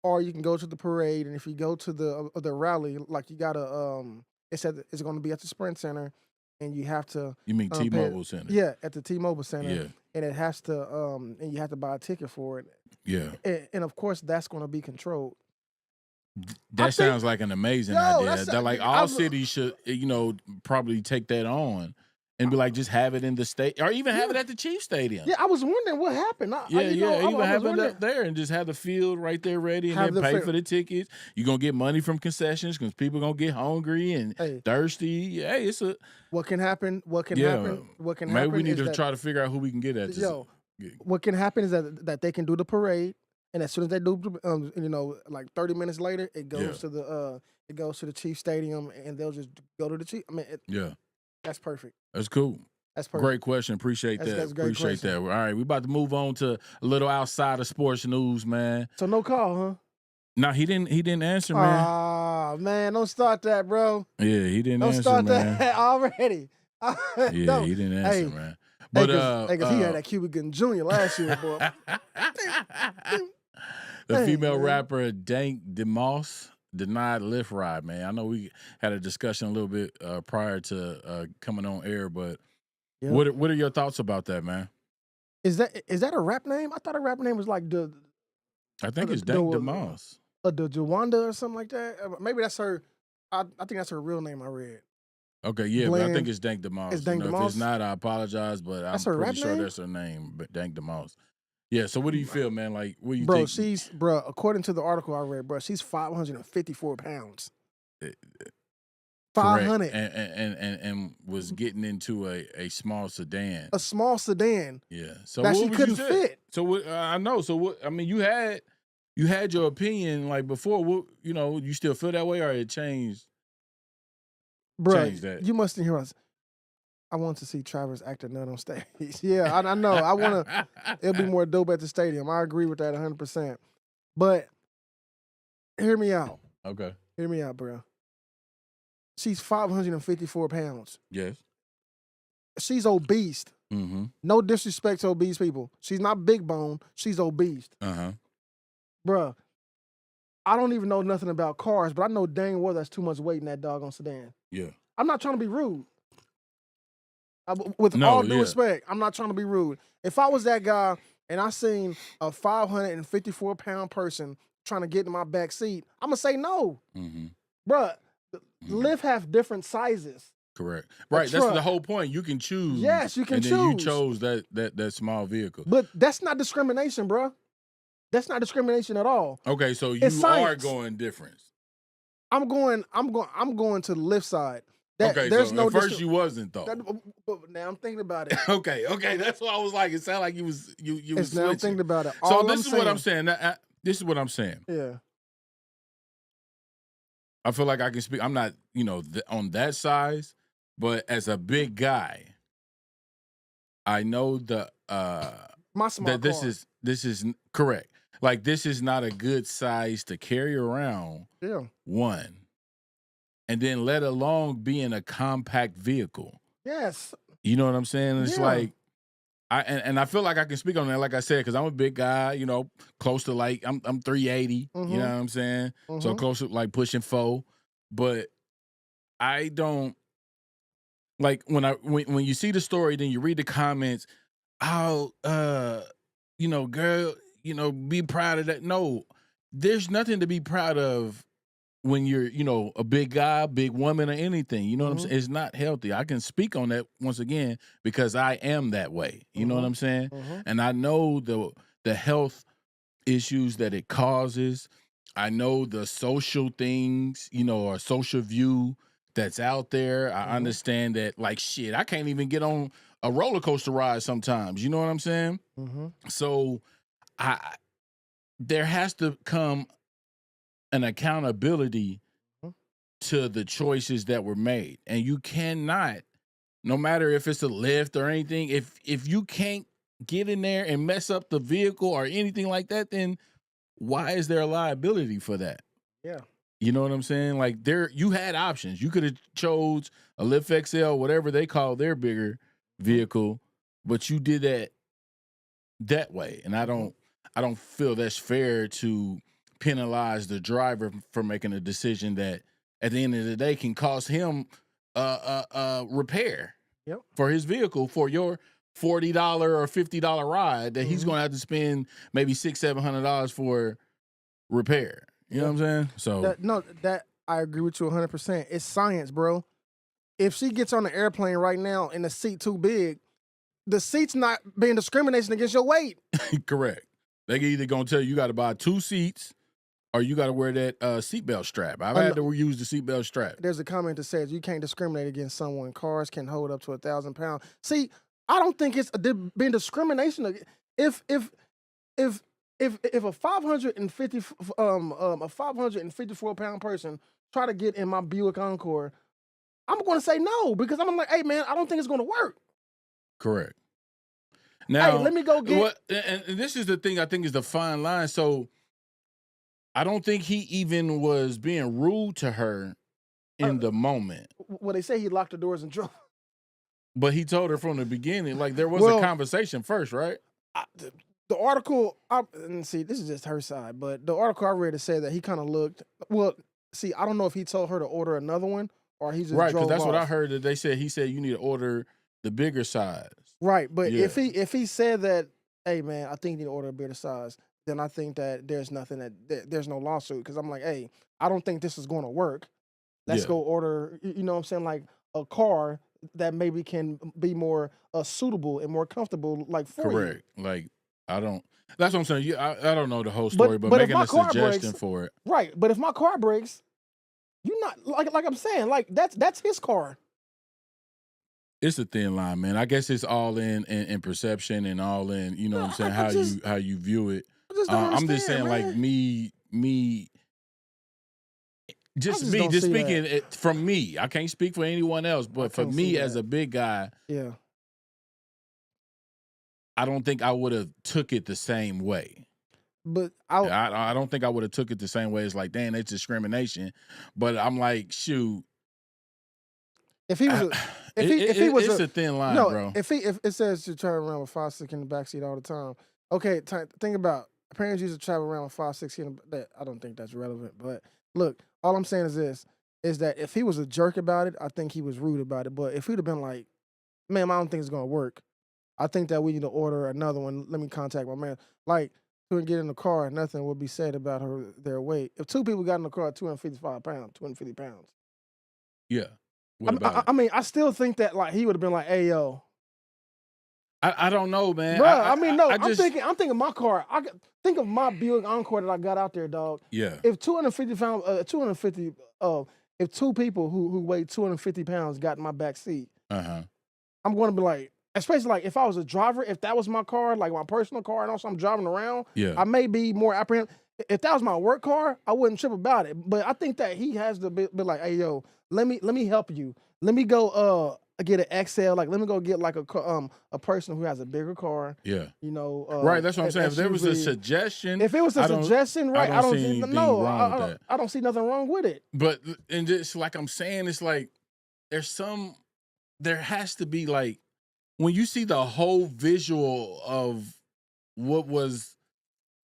or you can go to the parade, and if you go to the rally, like you gotta it said it's going to be at the Sprint Center, and you have to. You mean T-Mobile Center? Yeah, at the T-Mobile Center. Yeah. And it has to and you have to buy a ticket for it. Yeah. And of course that's going to be controlled. That sounds like an amazing idea. That like all cities should, probably take that on and be like, just have it in the state, or even have it at the Chiefs Stadium. Yeah, I was wondering what happened. Even have it up there and just have the field right there ready, and then pay for the tickets. You're gonna get money from concessions because people gonna get hungry and thirsty. Hey, it's a what can happen. Maybe we need to try to figure out who we can get at. What can happen is that they can do the parade, and as soon as they do, like 30 minutes later, it goes to the Chiefs Stadium, and they'll just go to the Chiefs. I mean, that's perfect. That's cool. That's perfect. Great question. Appreciate that. That's a great question. That. All right, we about to move on to a little outside of sports news, man. So no call, huh? No, he didn't answer, man. Ah, man, don't start that, bro. Yeah, he didn't answer, man. Don't start that already. Yeah, he didn't answer, man. But because he had that Cuba Gooding Jr. last year, boy. The female rapper Dank DeMoss denied Lyft ride, man. I know we had a discussion a little bit prior to coming on air, but what are your thoughts about that, man? Is that a rap name? I thought a rap name was like I think it's Dank DeMoss. The Jawanda or something like that. Maybe that's her. I think that's her real name. I read. Okay, yeah, but I think it's Dank DeMoss. It's Dank DeMoss? If it's not, I apologize, but I'm pretty sure that's her name. But Dank DeMoss. Yeah. So what do you feel, man? Like, what do you think? According to the article I read, she's 554 pounds. 500 and was getting into a small sedan. A small sedan. Yeah. So that she couldn't fit. So what? I know. So what? I mean, you had your opinion like before. What? You still feel that way, or it changed? Bro, you mustn't hear us. I want to see Travis act a nut on stage. Yeah, I know. I want to. It'll be more dope at the stadium. I agree with that 100%. But hear me out. Okay. Hear me out, bro. She's 554 pounds. Yes. She's obese. Mm-hmm. No disrespect to obese people. She's not big bone. She's obese. Uh-huh. Bruh, I don't even know nothing about cars, but I know dang well that's too much weight in that doggone sedan. Yeah. I'm not trying to be rude. With all due respect, I'm not trying to be rude. If I was that guy and I seen a 554-pound person trying to get in my back seat, I'm going to say no. Mm-hmm. Bruh, Lyft have different sizes. Correct. Right. That's the whole point. You can choose. Yes, you can choose. And then you chose that small vehicle. But that's not discrimination, bruh. That's not discrimination at all. Okay, so you are going difference. I'm going to the Lyft side. So at first you wasn't though. But now I'm thinking about it. Okay, that's what I was like. It sounded like you was now I'm thinking about it. So this is what I'm saying. This is what I'm saying. Yeah. I feel like I can speak. I'm not, on that size, but as a big guy, I know My small that this car. is correct. Like this is not a good size to carry around. Yeah. One, and then let alone be in a compact vehicle. Yes. You know what I'm saying? It's Yeah. like I feel like I can speak on that, like I said, because I'm a big guy. Close to like I'm 380. You know what I'm saying? So close to like pushing 4, but I don't like when you see the story, then you read the comments. Oh, girl, be proud of that. No, there's nothing to be proud of when you're, a big guy, big woman, or anything. You know what I'm saying? It's not healthy. I can speak on that once again because I am that way. You know what I'm saying? And I know the health issues that it causes. I know the social things, or social view that's out there. I understand that, like, shit, I can't even get on a roller coaster ride sometimes. You know what I'm saying? So there has to come an accountability to the choices that were made. And you cannot, no matter if it's a Lyft or anything, if you can't get in there and mess up the vehicle or anything like that, then why is there a liability for that? Yeah. You know what I'm saying? Like you had options. You could have chose a Lyft XL, whatever they call their bigger vehicle, but you did that way. And I don't feel that's fair to penalize the driver for making a decision that at the end of the day can cost him repair for his vehicle for your $40 or $50 ride that he's going to have to spend maybe $600-700 for repair. You know what I'm saying? So that I agree with you 100%. It's science, bro. If she gets on the airplane right now and the seat too big, the seat's not being discrimination against your weight. Correct. They either gonna tell you got to buy 2 seats or you got to wear that seatbelt strap. I've had to use the seatbelt strap. There's a comment that says you can't discriminate against someone. Cars can hold up to 1,000 pounds. See, I don't think it's being discrimination. If a 554 pound person try to get in my Buick Encore, I'm going to say no because I'm like, hey man, I don't think it's going to work. Correct. Now, hey, let me go get. And this is the thing I think is the fine line. So I don't think he even was being rude to her in the moment. Well, they say he locked the doors and drove. But he told her from the beginning, like there was a conversation first, right? The article, and see, this is just her side, but the article I read it said that he kind of looked. Well, see, I don't know if he told her to order another one or he just right drove because that's off. what I heard. That he said you need to order the bigger size. Right, but if he said that, hey man, I think you need to order a bigger size, then I think that there's nothing there's no lawsuit because I'm like, hey, I don't think this is going to work. Let's go order. You know what I'm saying, like a car that maybe can be more suitable and more comfortable, like for Correct. you. Like I don't. That's what I'm saying. I don't know the whole story, but making a suggestion for it. Right, but if my car breaks, you're not like I'm saying, like that's his car. It's a thin line, man. I guess it's all in perception and all in, you know what I'm saying, how you view it. I'm just saying, man. Like me just speaking from me. I can't speak for anyone else, but for me as a big guy, I don't think I would have took it the same way. But I don't think I would have took it the same way. It's like, damn, it's discrimination. But I'm like, shoot. If he was, it's a thin line, bro. If it says to travel around with 5'6" in the backseat all the time. Okay, think about parents used to travel around with 5'6" in the. I don't think that's relevant. But look, all I'm saying is this: is that if he was a jerk about it, I think he was rude about it. But if he'd have been like, "Ma'am, I don't think it's gonna work," I think that we need to order another one. Let me contact my man. Like, couldn't get in the car, nothing would be said about their weight. If 2 people got in the car at 255 pounds, 250 pounds. Yeah. I mean, I still think that like he would have been like, "Hey, yo." I don't know, man. Bro, I'm thinking my car. Think of my Buick Encore that I got out there, dog. Yeah. If 250, if 2 people who weigh 250 pounds got in my back seat, I'm going to be like, especially like if I was a driver, if that was my car, like my personal car, and also I'm driving around, I may be more apprehensive. if that was my work car, I wouldn't trip about it. But I think that he has to be like, hey yo, let me help you. Let me go get an XL. Like let me go get like a person who has a bigger car. Yeah. You know. Right. That's what I'm saying. If there was a SUV. suggestion, If it was a suggestion, right? I don't see anything wrong with that. I don't see nothing wrong with it. But and just like I'm saying, it's like there has to be like when you see the whole visual of what was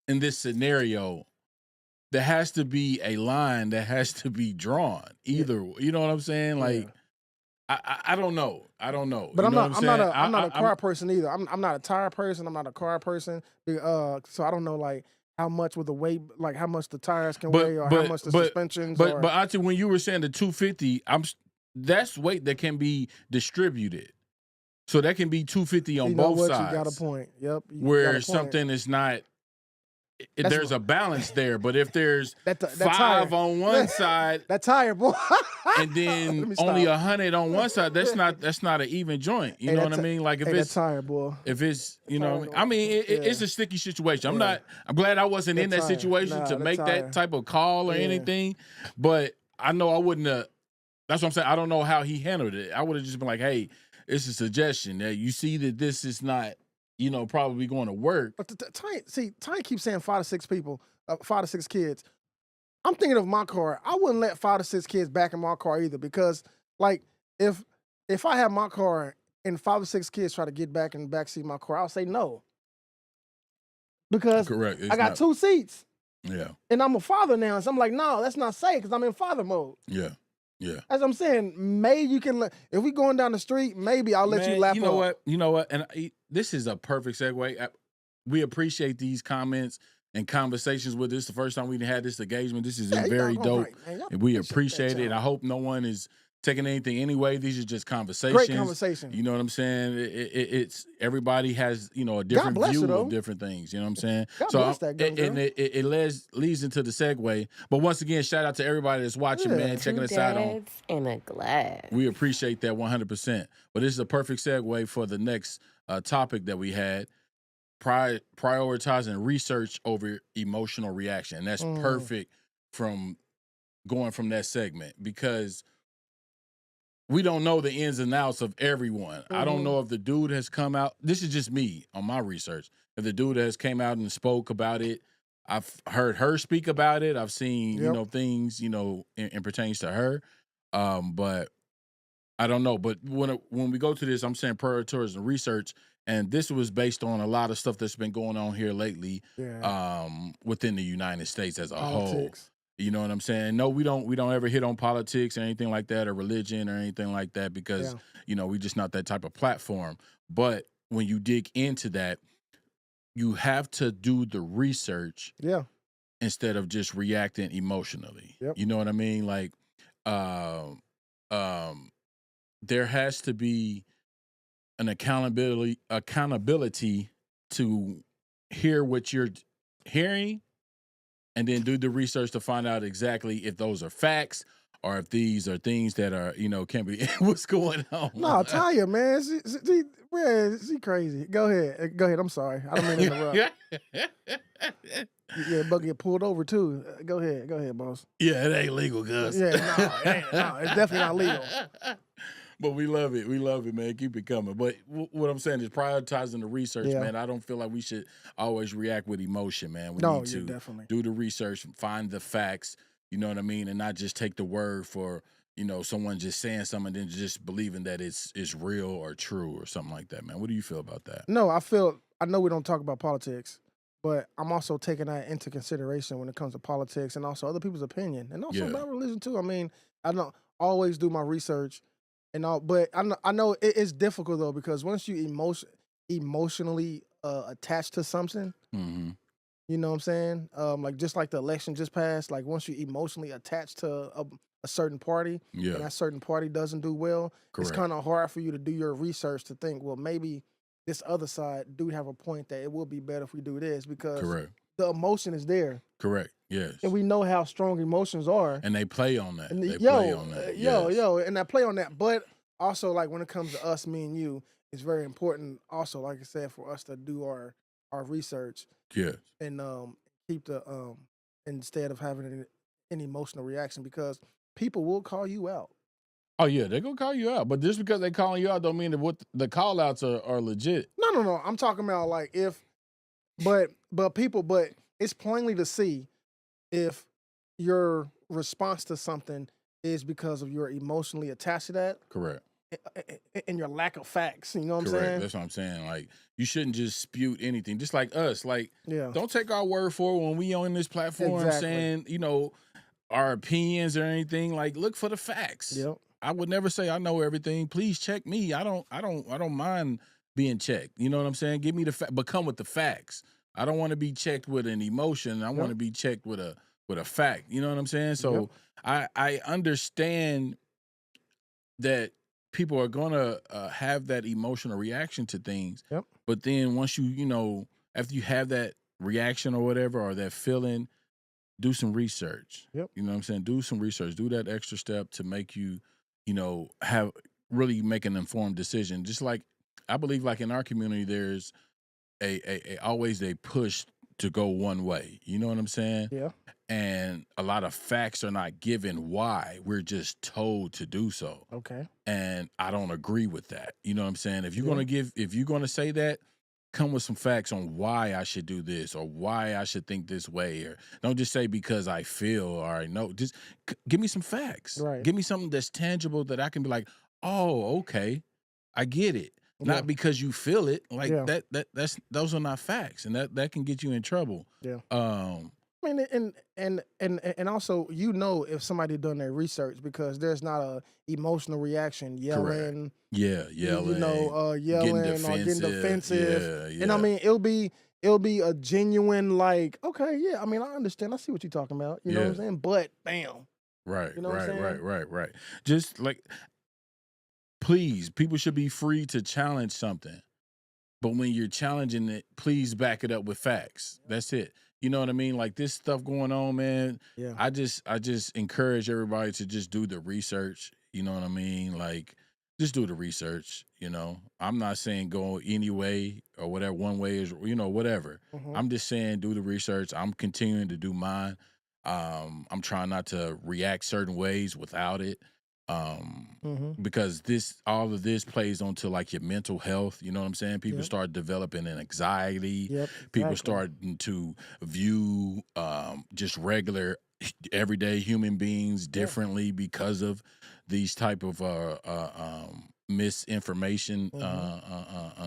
in this scenario, there has to be a line that has to be drawn. Either you know what I'm saying? Like I don't know. I don't know. But you know I'm not a car person either. I'm not a tire person. I'm not a car person. So I don't know like how much with the weight, like how much the tires can weigh, or how much the suspensions. But Auntie, when you were saying the 250, that's weight that can be distributed. So that can be 250 on both sides. You got a point. Yep. Where something is not. There's a balance there, but if there's that 5 on one side, that tire, boy, and then only 100 on one side, that's not an even joint. You know what I mean? Like if it's that tire, boy, if it's I mean it's a sticky situation. I'm glad I wasn't in that situation to make that type of call or anything, but I know I wouldn't have. That's what I'm saying. I don't know how he handled it. I would have just been like, hey, it's a suggestion that you see that this is not. Probably going to work. But Ty keeps saying 5 to 6 people, 5 to 6 kids. I'm thinking of my car. I wouldn't let 5 to 6 kids back in my car either because, like, if I have my car and 5 to 6 kids try to get back in the backseat of my car, I'll say no. Because correct. I got 2 seats. Yeah. And I'm a father now, so I'm like, no, that's not safe because I'm in father mode. Yeah. Yeah. As I'm saying, maybe you can if we going down the street, maybe I'll let you lap up. You know what? And this is a perfect segue. We appreciate these comments and conversations with this. The first time we had this engagement. This is very dope. Right, and we appreciate it. And I hope no one is taking anything anyway. These are just conversations. Great conversation. You know what I'm saying? It's everybody has a different view of different things. You know what I'm saying? God bless that girl. And it leads into the segue. But once again, shout out to everybody that's watching, man, checking us out on. In a glass. We appreciate that 100%. But this is a perfect segue for the next topic that we had. Prioritizing research over emotional reaction. And that's perfect from going from that segment because we don't know the ins and outs of everyone. I don't know if the dude has come out. This is just me on my research. If the dude has came out and spoke about it, I've heard her speak about it. I've seen, things, in pertains to her. But I don't know. But when we go to this, I'm saying prioritizing research. And this was based on a lot of stuff that's been going on here lately within the United States as a whole. You know what I'm saying? No, we don't ever hit on politics or anything like that or religion or anything like that because, we're just not that type of platform. But when you dig into that, you have to do the research instead of just reacting emotionally. Yep. You know what I mean? Like, there has to be an accountability to hear what you're hearing and then do the research to find out exactly if those are facts or if these are things that are, can be what's going on. No, Tanya, man. She crazy. Go ahead. I'm sorry. I don't mean to interrupt. Yeah, but get pulled over too. Go ahead, boss. Yeah, it ain't legal, Gus. Yeah, it's definitely not legal. But we love it. We love it, man. Keep it coming. But what I'm saying is prioritizing the research, man. I don't feel like we should always react with emotion, man. We need to definitely do the research, find the facts, you know what I mean, and not just take the word for, someone just saying something and then just believing that it's real or true or something like that, man. What do you feel about that? No, I know we don't talk about politics, but I'm also taking that into consideration when it comes to politics and also other people's opinion and also about religion too. I mean, I don't always do my research. And all, but I know it's difficult though because once you emotionally attached to something, you know what I'm saying? Like just like the election just passed, like once you emotionally attached to a certain party, and that certain party doesn't do well, it's kind of hard for you to do your research to think, well, maybe this other side do have a point that it will be better if we do this because the emotion is there. Correct. Yes. And we know how strong emotions are. And they play on that. And they play on that. And I play on that. But also, like, when it comes to us, me and you, it's very important also, like I said, for us to do our research. Yes. And keep the instead of having an emotional reaction, because people will call you out. Oh yeah, they're gonna call you out. But just because they calling you out don't mean that what the call outs are legit. No. I'm talking about like but it's plainly to see if your response to something is because of you're emotionally attached to that Correct. and your lack of facts. You know what I'm Correct. saying? That's what I'm saying. Like you shouldn't just spew anything. Just like us. Like Yeah. don't take our word for it when we on this platform Exactly. saying, our opinions or anything. Like look for the facts. Yep. I would never say I know everything. Please check me. I don't mind being checked. You know what I'm saying? Give me the fact, but come with the facts. I don't want to be checked with an emotion. I want to be checked with a fact. You know what I'm saying? So I understand that people are gonna have that emotional reaction to things. Yep. But then once after you have that reaction or whatever or that feeling, do some research. Yep. You know what I'm saying? Do some research. Do that extra step to make you, have really make an informed decision. Just like I believe like in our community, there's always a push to go one way. You know what I'm saying? Yeah. And a lot of facts are not given why. We're just told to do so. Okay. And I don't agree with that. You know what I'm saying? If you're gonna say that, come with some facts on why I should do this or why I should think this way, or don't just say because I feel or I know. Just give me some facts. Right. Give me something that's tangible that I can be like, oh, okay, I get it. Not because you feel it. Like that's those are not facts, and that can get you in trouble. Yeah. I mean, and also, if somebody done their research, because there's not a emotional reaction, yelling, yelling, yelling or getting defensive. Yeah. And I mean, it'll be a genuine like, okay, yeah. I mean, I understand. I see what you're talking about. You know what I'm saying? But bam. Right. You know what I'm saying? Right. Just like, please, people should be free to challenge something. But when you're challenging it, please back it up with facts. That's it. You know what I mean? Like this stuff going on, man. Yeah. I just encourage everybody to just do the research. You know what I mean? Like just do the research. I'm not saying go any way or whatever. One way is, whatever. Mhm. I'm just saying do the research. I'm continuing to do mine. I'm trying not to react certain ways without it. Because all of this plays onto like your mental health. You know what I'm saying? People start developing an anxiety. Yep. People Exactly. starting to view just regular everyday human beings differently because of these type of misinformation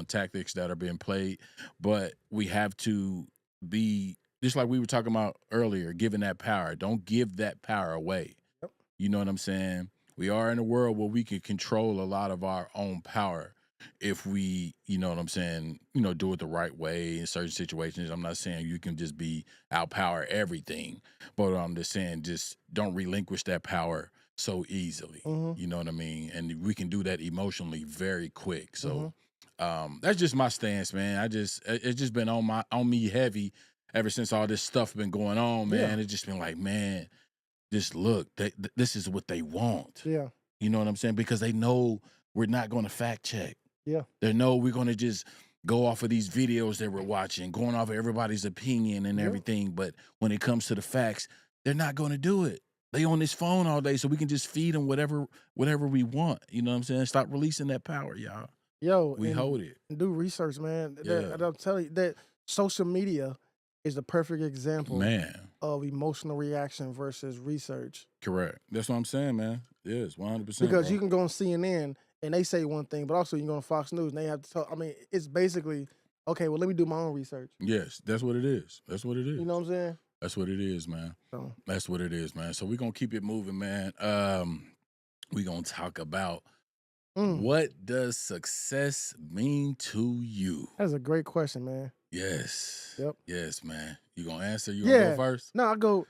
tactics that are being played. But we have to be just like we were talking about earlier, giving that power. Don't give that power away. Yep. You know what I'm saying? We are in a world where we can control a lot of our own power if we, you know what I'm saying, do it the right way in certain situations. I'm not saying you can just outpower everything, but I'm just saying just don't relinquish that power so easily. You know what I mean? And we can do that emotionally very quick. So that's just my stance, man. It's just been on me heavy ever since all this stuff been going on, man. It's just been like, man, just look, this is what they want. Yeah. You know what I'm saying? Because they know we're not going to fact check. Yeah. They know we're going to just go off of these videos that we're watching, going off of everybody's opinion and everything. But when it comes to the facts, they're not going to do it. They on this phone all day, so we can just feed them whatever we want. You know what I'm saying? Stop releasing that power, y'all. Yo, We hold it. And do research, man. And I'm telling you that social media is the perfect example, Man. of emotional reaction versus research. Correct. That's what I'm saying, man. It is 100%. Because you can go on CNN and they say one thing, but also you can go on Fox News and they have to talk. I mean, it's basically, okay, well, let me do my own research. Yes, that's what it is. You know what I'm saying? That's what it is, man. So. That's what it is, man. So we're going to keep it moving, man. We're going to talk about what does success mean to you? That's a great question, man. Yes. Yep. Yes, man. You going to answer? You going to go first? No,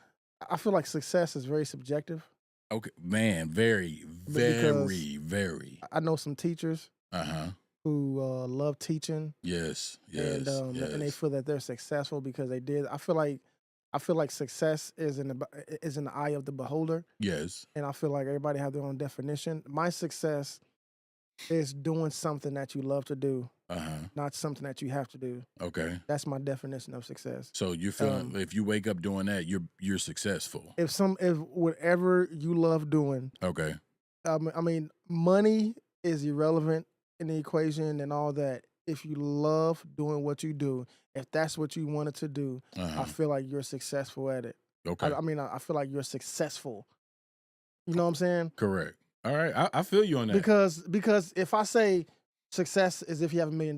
I feel like success is very subjective. Okay. Man, very, very. I know some teachers who love teaching. Yes. And they feel that they're successful because they did. I feel like success is in the eye of the beholder. Yes. And I feel like everybody have their own definition. My success is doing something that you love to do, Uh-huh. not something that you have to do. Okay. That's my definition of success. So you're feeling if you wake up doing that, you're successful. If whatever you love doing, Okay. I mean, money is irrelevant in the equation and all that. If you love doing what you do, if that's what you wanted to do, I feel like you're successful at it. Okay. I feel like you're successful. You know what I'm saying? Correct. All right. I feel you on that. Because if I say success is if you have $1 million,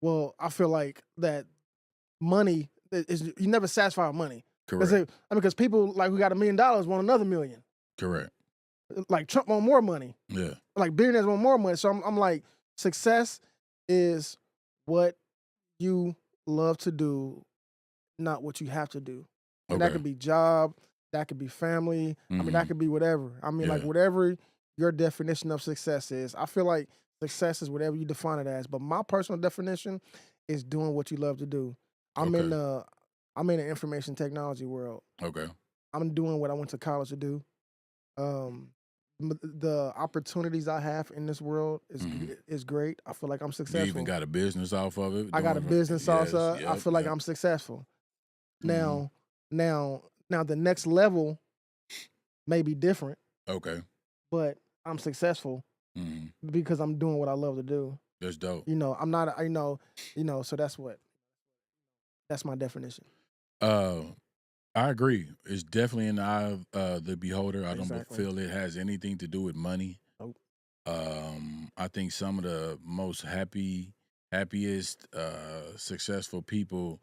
well, I feel like that money is you never satisfy with money. Correct. Because people like who got $1 million want another million. Correct. Like Trump want more money. Yeah. Like billionaires want more money. So I'm like, success is what you love to do, not what you have to do. And that could be job, that could be family. I mean, that could be whatever. I mean, like whatever your definition of success is. I feel like success is whatever you define it as. But my personal definition is doing what you love to do. I'm in the information technology world. Okay. I'm doing what I went to college to do. The opportunities I have in this world is great. I feel like I'm successful. You even got a business off of it. I got a business also. I feel like I'm successful. Now the next level may be different. Okay. But I'm successful because I'm doing what I love to do. That's dope. You know, I'm not. So that's my definition. I agree. It's definitely in the eye of the beholder. I don't feel it has anything to do with money. Nope. I think some of the most happiest, successful people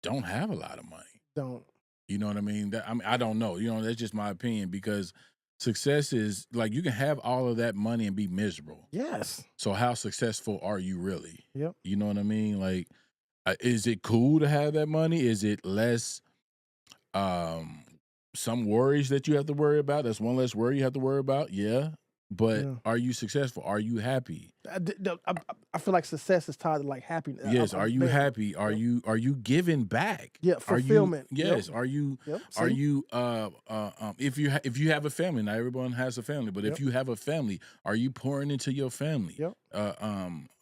don't have a lot of money. Don't. You know what I mean? I don't know. You know, that's just my opinion because success is like you can have all of that money and be miserable. Yes. So how successful are you really? Yep. You know what I mean? Like, is it cool to have that money? Is it less some worries that you have to worry about? That's one less worry you have to worry about. Yeah. But are you successful? Are you happy? I feel like success is tied to like happiness. Yes. Are you happy? Are you giving back? Yeah. Fulfillment. Yes. Are you? Are you? If you have a family, not everyone has a family, but if you have a family, are you pouring into your family? Yep.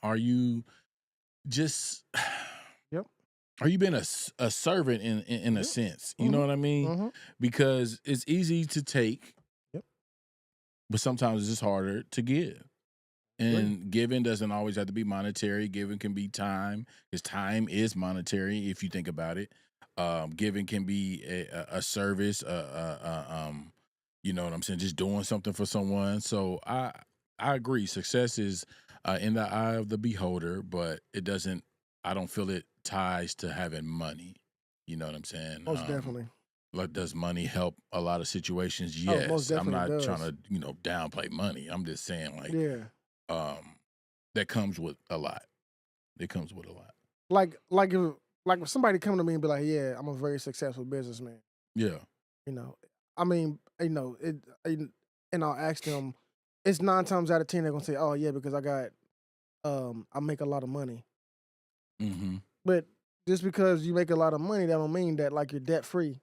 Are you just? Are you being a servant in a sense? You know what I mean? Because it's easy to take, but sometimes it's just harder to give. And giving doesn't always have to be monetary. Giving can be time, because time is monetary if you think about it. Giving can be a service, you know what I'm saying, just doing something for someone. So I agree. Success is in the eye of the beholder, but I don't feel it ties to having money. You know what I'm saying? Most definitely. Like, does money help a lot of situations? Yes. Most I'm definitely not trying to, downplay money. I'm just saying, like, that comes with a lot. It comes with a lot. Like if somebody come to me and be like, yeah, I'm a very successful businessman. Yeah. I mean, and I'll ask them, it's 9 times out of 10 they're gonna say, oh yeah, because I make a lot of money. But just because you make a lot of money, that don't mean that like you're debt free.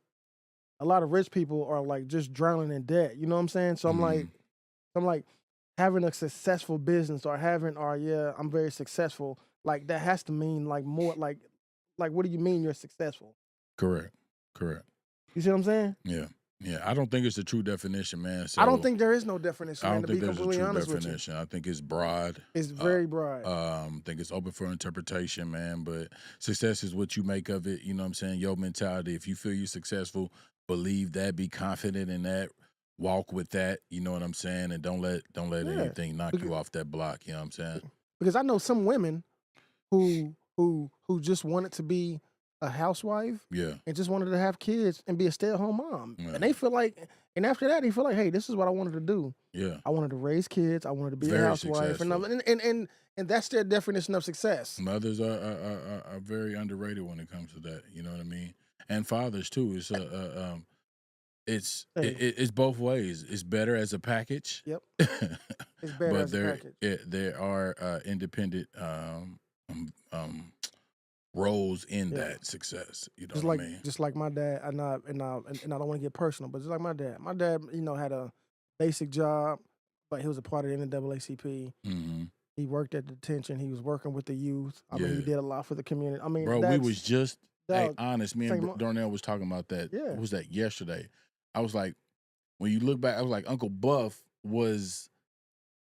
A lot of rich people are like just drowning in debt. You know what I'm saying? So I'm like having a successful business I'm very successful. Like that has to mean like more like what do you mean you're successful? Correct. You see what I'm saying? Yeah. I don't think it's a true definition, man. So I don't think there is no definition, man, I don't to think be there's a completely true honest definition. with you. I think it's broad. It's very broad. I think it's open for interpretation, man. But success is what you make of it. You know what I'm saying? Your mentality. If you feel you're successful, believe that. Be confident in that. Walk with that. You know what I'm saying? And don't let anything knock you off that block. You know what I'm saying? Because I know some women who just wanted to be a housewife, and just wanted to have kids and be a stay-at-home mom, and they feel like, and after that, they feel like, hey, this is what I wanted to do. Yeah, I wanted to raise kids. I wanted to be a housewife, and that's their definition of success. Mothers are very underrated when it comes to that. You know what I mean? And fathers too. It's both ways. It's better as a package. Yep, it's better as a package. There are independent roles in that success. You know what I mean? Just like my dad, and I don't want to get personal, but just like my dad. My dad, had a basic job, but he was a part of the NAACP. Mm-hmm. He worked at detention. He was working with the youth. I mean, he did a lot for the community. I mean, bro, we was just that honest. Me and Darnell was talking about that. Yeah. What was that yesterday? I was like, when you look back, I was like, Uncle Buff was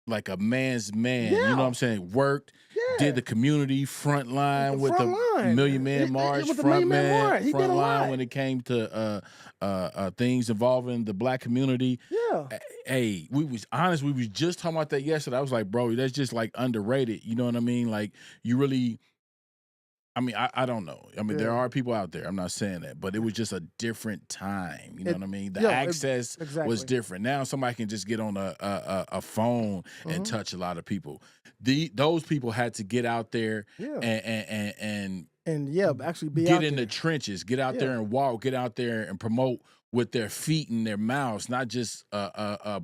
like a man's man. Yeah. You know what I'm saying? Worked, did the community front line with the Million Man March, front line when it came to things involving the black community. Yeah. Hey, we was honest. We was just talking about that yesterday. I was like, bro, that's just like underrated. You know what I mean? Like you really. I mean, I don't know. I mean, there are people out there. I'm not saying that, but it was just a different time. You know what I mean? The access was different. Now somebody can just get on a phone and touch a lot of people. Those people had to get out there and actually be get out in there. the trenches, get out there and walk, get out there and promote with their feet and their mouths, not just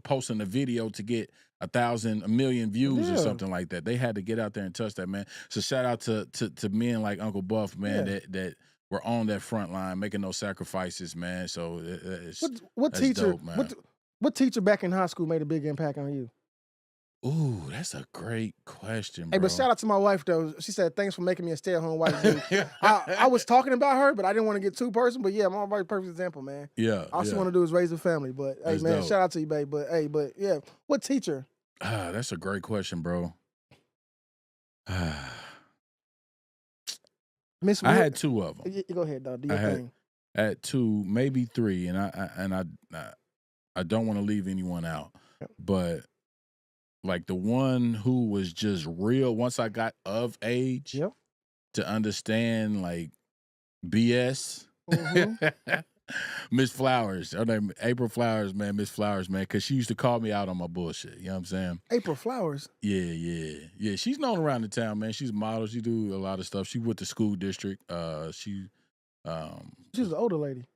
posting a video to get 1,000, 1 million views or something like that. They had to get out there and touch that, man. So shout out to men like Uncle Buff, man, that were on that front line, making those sacrifices, man. So what that's teacher? dope, man. What teacher back in high school made a big impact on you? Ooh, that's a great question, bro. Hey, but shout out to my wife though. She said thanks for making me a stay-at-home wife. Dude. I was talking about her, but I didn't want to get too personal. But yeah, my wife, perfect example, man. Yeah. All she want to do is raise a family. But hey, That's man, dope. shout out to you, babe. But hey, yeah, what teacher? That's a great question, bro. Miss, I had two of them. You go ahead, dog. Do your thing. I had two, maybe three, and I don't want to leave anyone out, but like the one who was just real once I got of age to understand like BS. Miss Flowers, her name April Flowers, man. Miss Flowers, man, because she used to call me out on my bullshit. You know what I'm saying? April Flowers. Yeah. She's known around the town, man. She's a model. She do a lot of stuff. She with the school district. She's an older lady.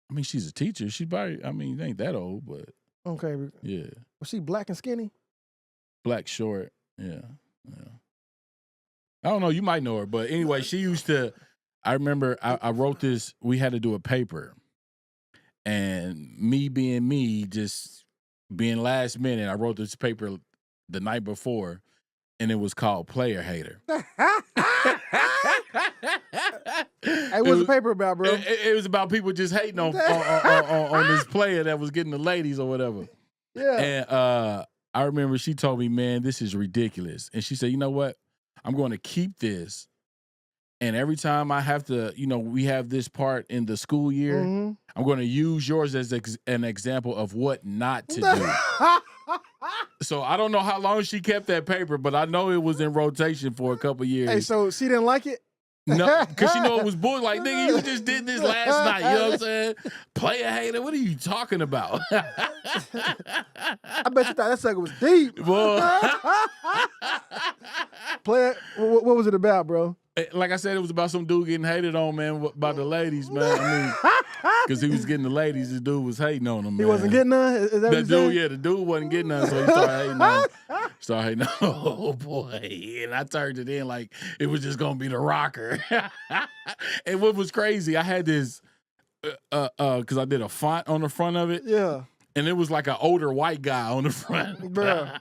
I mean, she's a teacher. She probably, I mean, ain't that old, but okay. Yeah. Was she black and skinny? Black, short. Yeah. I don't know. You might know her, but anyway, she used to. I remember I wrote this. We had to do a paper. And me being me, just being last minute, I wrote this paper the night before, and it was called Player Hater. Hey, what's the paper about, bro? It was about people just hating on this player that was getting the ladies or whatever. Yeah. And I remember she told me, man, this is ridiculous. And she said, you know what? I'm going to keep this. And every time I have to, we have this part in the school year, I'm going to use yours as an example of what not to do. So I don't know how long she kept that paper, but I know it was in rotation for a couple years. Hey, so she didn't like it? No, because she know it was bull. Like, nigga, you just did this last night. You know what I'm saying? Player hater, what are you talking about? I bet you thought that sucker was deep. Player, what was it about, bro? Like I said, it was about some dude getting hated on, man, about the ladies, man. I mean, because he was getting the ladies, this dude was hating on him, man. He wasn't getting none? Is that what dude, yeah, the dude wasn't getting none, so he started hating on oh, boy. And I turned it in like it was just going to be the rocker. And what was crazy, I had this, because I did a font on the front of it. Yeah. And it was like an older white guy on the front. Bruh.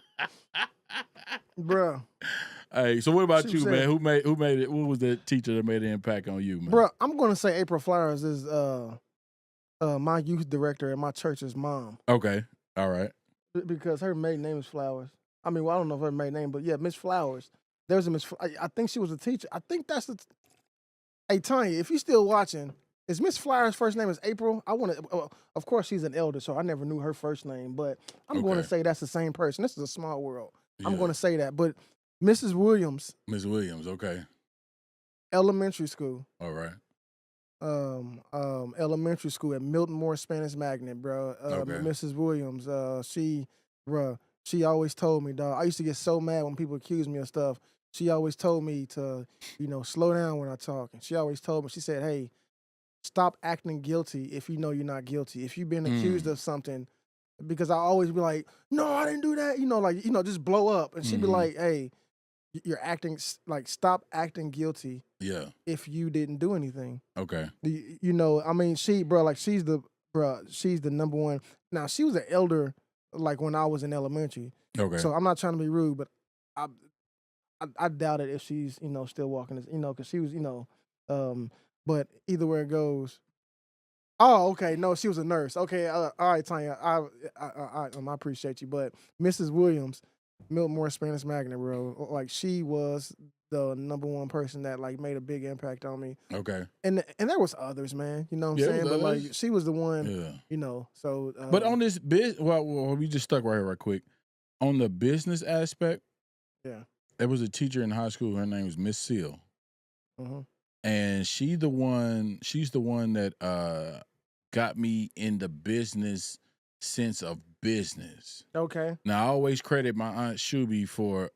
Hey, so what about you, man? Who made it? Who was the teacher that made an impact on you, man? Bro, I'm gonna say April Flowers is my youth director at my church's mom. Okay, all right. Because her maiden name is Flowers. I mean, well, I don't know if her maiden name, but yeah, Miss Flowers. There's a Miss. I think she was a teacher. I think that's the. Hey, Tanya, if you're still watching, is Miss Flowers' first name is April? I want to. Of course, she's an elder, so I never knew her first name, but I'm going to say that's the same person. This is a small world. Yeah. I'm going to say that, but. Mrs. Williams. Miss Williams, okay. Elementary school. All right. Elementary school at Milton Moore Spanish Magnet, bro. Okay. Mrs. Williams, she always told me, dog. I used to get so mad when people accused me of stuff. She always told me to, slow down when I talk. And she always told me, she said, hey, stop acting guilty if you know you're not guilty. If you've been accused of something, because I always be like, no, I didn't do that. Just blow up. And she'd be like, hey, you're acting stop acting guilty. Yeah. If you didn't do anything. Okay. I mean, she's the number one. Now she was an elder like when I was in elementary. Okay. So I'm not trying to be rude, but I doubt it if she's still walking, because she was but either way it goes. Oh, okay. No, she was a nurse. Okay, all right, Tanya. I appreciate you, but Mrs. Williams, Milton Spanish Magnet, bro. Like she was the number one person that like made a big impact on me. Okay. And there was others, man. You know what I'm Yeah, saying? But like others. she was the one. Yeah. So. But on this well, we just stuck right here, right quick. On the business aspect, yeah. there was a teacher in high school. Her name was Miss Seal. Mm-hmm. And she's the one that got me in the business sense of business. Okay. Now I always credit my aunt Shuby for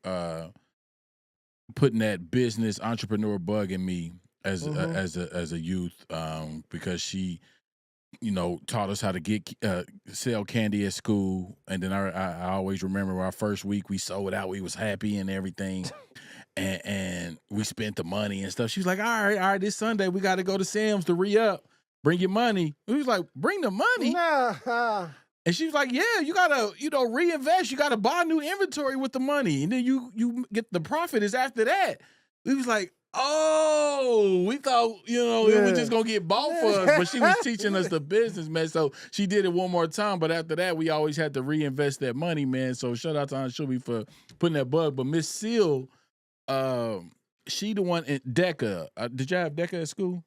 putting that business entrepreneur bug in me as a youth, because she taught us how to get sell candy at school. And then I always remember our first week we sold out, we was happy and everything. And we spent the money and stuff. She was like, all right, this Sunday we got to go to Sam's to re-up. Bring your money. We was like, bring the money? Nah. And she was like, yeah, you got to, reinvest. You got to buy new inventory with the money. And then you get the profit is after that. We was like, oh, we thought, it was just going to get bought for us. But she was teaching us the business, man. So she did it one more time. But after that, we always had to reinvest that money, man. So shout out to Aunt Shuby for putting that bug. But Miss Seal, she the one in DECA. Did y'all have DECA at school?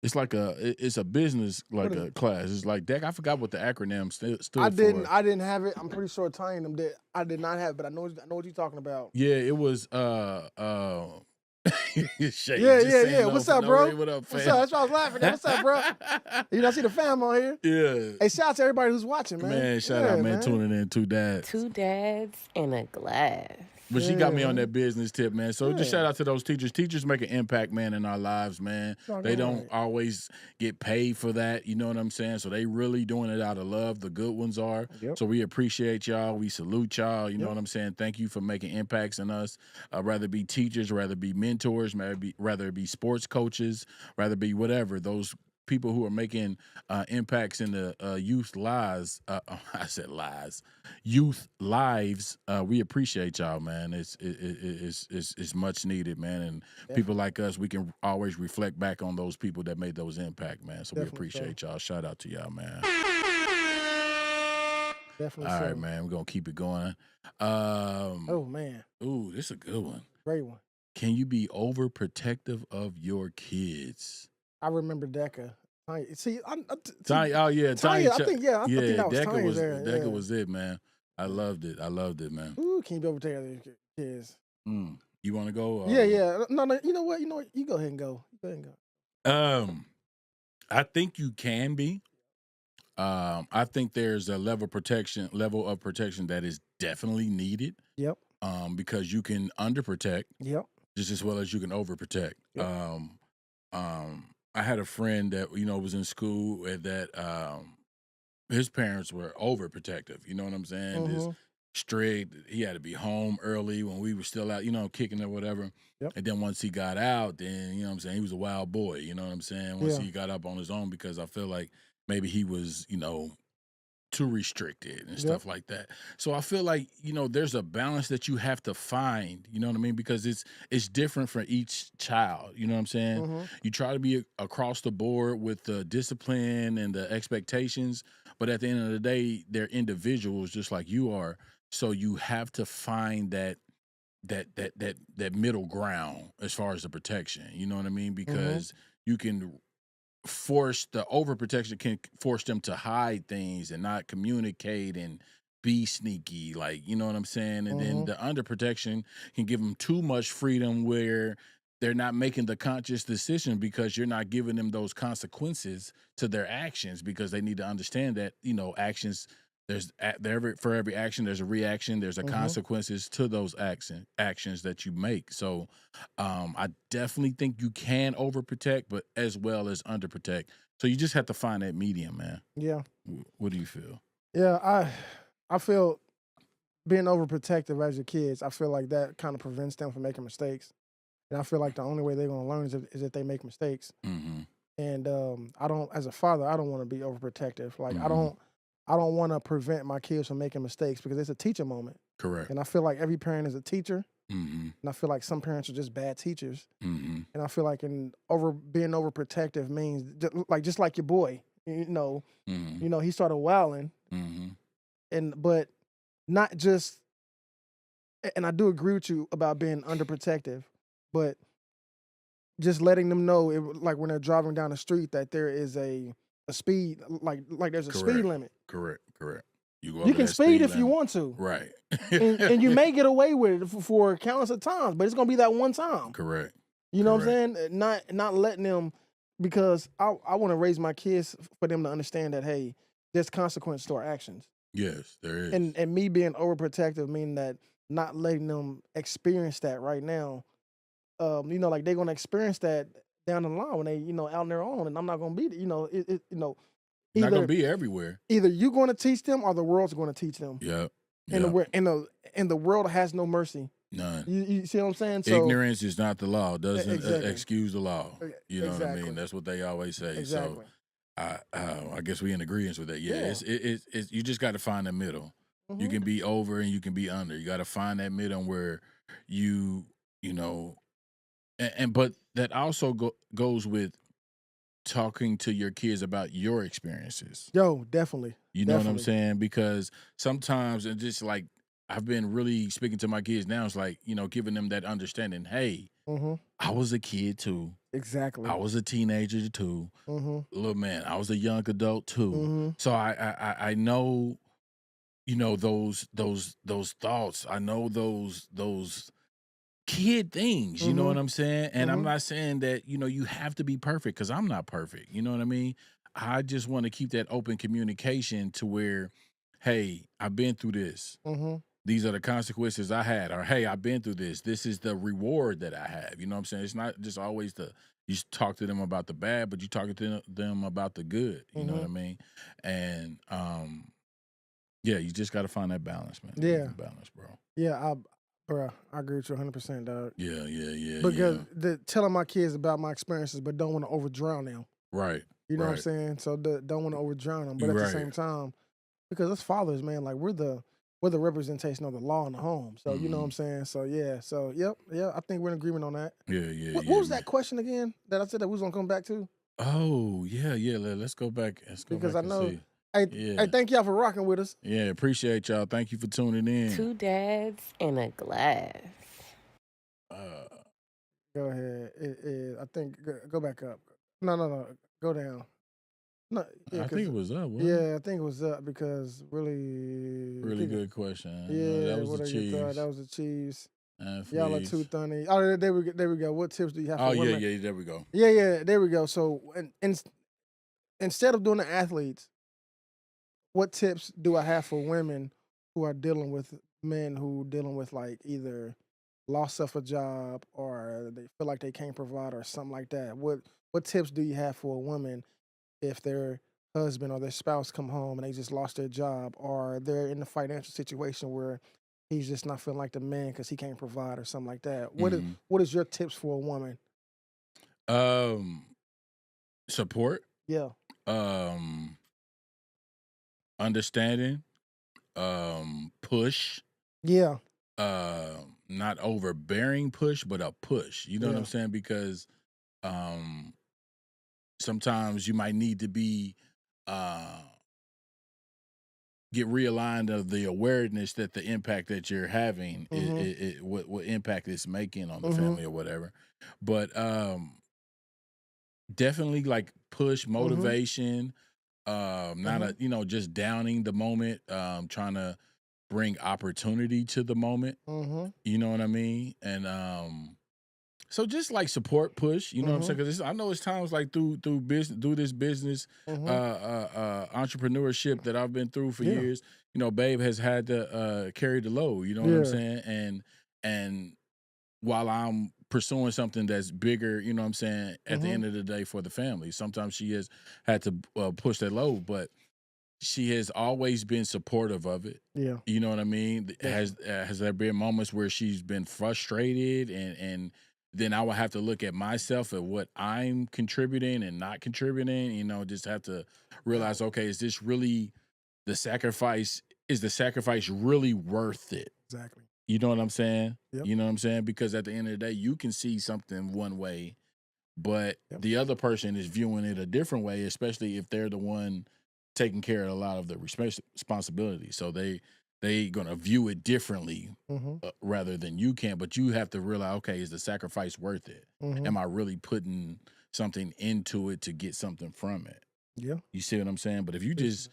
It's like it's a business a class. It's like DECA. I forgot what the acronym stood for. I didn't have it. I'm pretty sure Tanya and them did. I did not have it, but I know what you're talking about. Yeah, it was Shay, yeah. What's up, bro? What up, fam? What's up? That's why I was laughing at. What's up, bro? I see the fam on here. Yeah. Hey, shout out to everybody who's watching, man. Man, shout out, man, tuning in. Two dads. Two dads and a glass. But she got me on that business tip, man. So just shout out to those teachers. Teachers make an impact, man, in our lives, man. They don't always get paid for that, you know what I'm saying? So they really doing it out of love. The good ones are. Yep. So we appreciate y'all. We salute y'all. You know what I'm saying? Thank you for making impacts in us. Rather it be teachers, rather it be mentors, rather it be sports coaches, rather it be whatever. Those people who are making impacts in the youth lives. I said lives. Youth lives. We appreciate y'all, man. It's much needed, man. And people like us, we can always reflect back on those people that made those impact, man. So we appreciate y'all. Shout out to y'all, man. Definitely. All right, man. We're gonna keep it going. Oh man. Ooh, this is a good one. Great one. Can you be overprotective of your kids? I remember DECA. See, Tanya, oh yeah, Tanya. I think that was DECA was there. DECA was it, man. I loved it, man. Ooh, can you be overtaken of your kids? You want to go? Yeah. No. You know what? You go ahead and go. I think you can be. I think there's a level of protection that is definitely needed. Yep. Because you can underprotect. Yep. Just as well as you can overprotect. Yep. I had a friend that was in school that his parents were overprotective. You know what I'm saying? Just strict. He had to be home early when we were still out, kicking or whatever. Yep. And then once he got out, then you know what I'm saying, he was a wild boy. You know what I'm saying? Once he got up on his own, because I feel like maybe he was too restricted and stuff like that. So I feel like, there's a balance that you have to find, you know what I mean? Because it's different for each child, you know what I'm saying? You try to be across the board with the discipline and the expectations, but at the end of the day, they're individuals just like you are. So you have to find that middle ground as far as the protection, you know what I mean? Because you can the overprotection can force them to hide things and not communicate and be sneaky, like, you know what I'm saying? And then the underprotection can give them too much freedom where they're not making the conscious decision because you're not giving them those consequences to their actions, because they need to understand that, actions, for every action, there's a reaction, there's a consequences to those actions that you make. So I definitely think you can overprotect, but as well as underprotect. So you just have to find that medium, man. Yeah. What do you feel? Yeah, I feel being overprotective as your kids, I feel like that kind of prevents them from making mistakes. And I feel like the only way they're going to learn is if they make mistakes. And I don't, as a father, I don't want to be overprotective. Like, I don't want to prevent my kids from making mistakes because it's a teacher moment. Correct. And I feel like every parent is a teacher. Mm-hmm. And I feel like some parents are just bad teachers. Mm-hmm. And I feel like being overprotective means just like your boy, Mm-hmm. he started wilding, Mm-hmm. but not just. And I do agree with you about being underprotective, but just letting them know, like when they're driving down the street, that there is a speed, like there's a speed limit. Correct. You go You over can that speed if limit. you want to, Right. and you may get away with it for countless of times, but it's gonna be that one time. Correct. You know what I'm saying? Not letting them, because I want to raise my kids for them to understand that, hey, there's consequence to our actions. Yes, there is. And me being overprotective mean that not letting them experience that right now. Like they're gonna experience that down the line when they, out on their own, and I'm not gonna be, not gonna be everywhere. Either you're going to teach them or the world's going to teach them. Yep. And the world has no mercy. None. You see what I'm saying? So, ignorance is not the law. Doesn't exactly. excuse the law. You know what I mean? That's what they always say. Exactly. So I guess we in agreement with that. Yeah. It's you just got to find the middle. Mm-hmm. You can be over and you can be under. You got to find that middle where you know, but that also goes with talking to your kids about your experiences. Yo, definitely. You know what I'm saying? Because sometimes, and just like I've been really speaking to my kids now, it's like, giving them that understanding. Hey, I was a kid too. Exactly. I was a teenager too. Little man, I was a young adult too. So I know, those thoughts. I know those kid things, you know what I'm saying? And I'm not saying that, you have to be perfect, because I'm not perfect. You know what I mean? I just want to keep that open communication to where, hey, I've been through this. These are the consequences I had. Or, hey, I've been through this. This is the reward that I have. You know what I'm saying? It's not just always you talk to them about the bad, but you talk to them about the good. You know what I mean? And, yeah, you just got to find that balance, man. Yeah. Balance, bro. Yeah, I agree with you 100%, dog. Yeah. Because telling my kids about my experiences, but don't want to overdrown them. Right. You know what I'm saying? So don't want to overdrown them, but at the same time, because us fathers, man, like we're the representation of the law in the home. So you know what I'm saying? So yeah. So yep. I think we're in agreement on that. Yeah. What was that question again that I said that we was gonna come back to? Oh yeah. Let's go back. Because I know. See. Hey, thank y'all for rocking with us. Yeah, appreciate y'all. Thank you for tuning in. 2 dads and a glass. Go ahead. I think go back up. No. Go down. No, yeah, I think it was up. I think it was up because really good question. Yeah, that was the Chiefs. That was the Chiefs. Athletes. Y'all are too thunny. Oh, there we go. What tips do you have for women? Yeah, there we go. Yeah, there we go. So, instead of doing the athletes, what tips do I have for women who are dealing with men who dealing with like either loss of a job or they feel like they can't provide or something like that? What tips do you have for a woman if their husband or their spouse come home and they just lost their job, or they're in a financial situation where he's just not feeling like the man because he can't provide or something like that? What is your tips for a woman? Support. Yeah. Understanding. Push. Yeah. Not overbearing push, but a push. You know what I'm saying? Because sometimes you might need to be get realigned of the awareness that the impact that you're having, what impact it's making on the family or whatever. But definitely like push, motivation, not just downing the moment, trying to bring opportunity to the moment. You know what I mean? And so just like support, push, you know what I'm saying? Because I know it's times like through this business, entrepreneurship that I've been through for years. Babe has had to carry the load. You know what I'm saying? And while I'm pursuing something that's bigger, you know what I'm saying, at the end of the day for the family, sometimes she has had to push that load, but she has always been supportive of it. Yeah, you know what I mean. Has there been moments where she's been frustrated and then I would have to look at myself at what I'm contributing and not contributing, just have to realize, okay, is this really the sacrifice really worth it? Exactly. You know what I'm saying? Yep. You know what I'm saying? Because at the end of the day, you can see something one way, but the other person is viewing it a different way, especially if they're the one taking care of a lot of the responsibility. So they gonna view it differently rather than you can. But you have to realize, okay, is the sacrifice worth it? Am I really putting something into it to get something from it? Yeah. You see what I'm saying? But if you just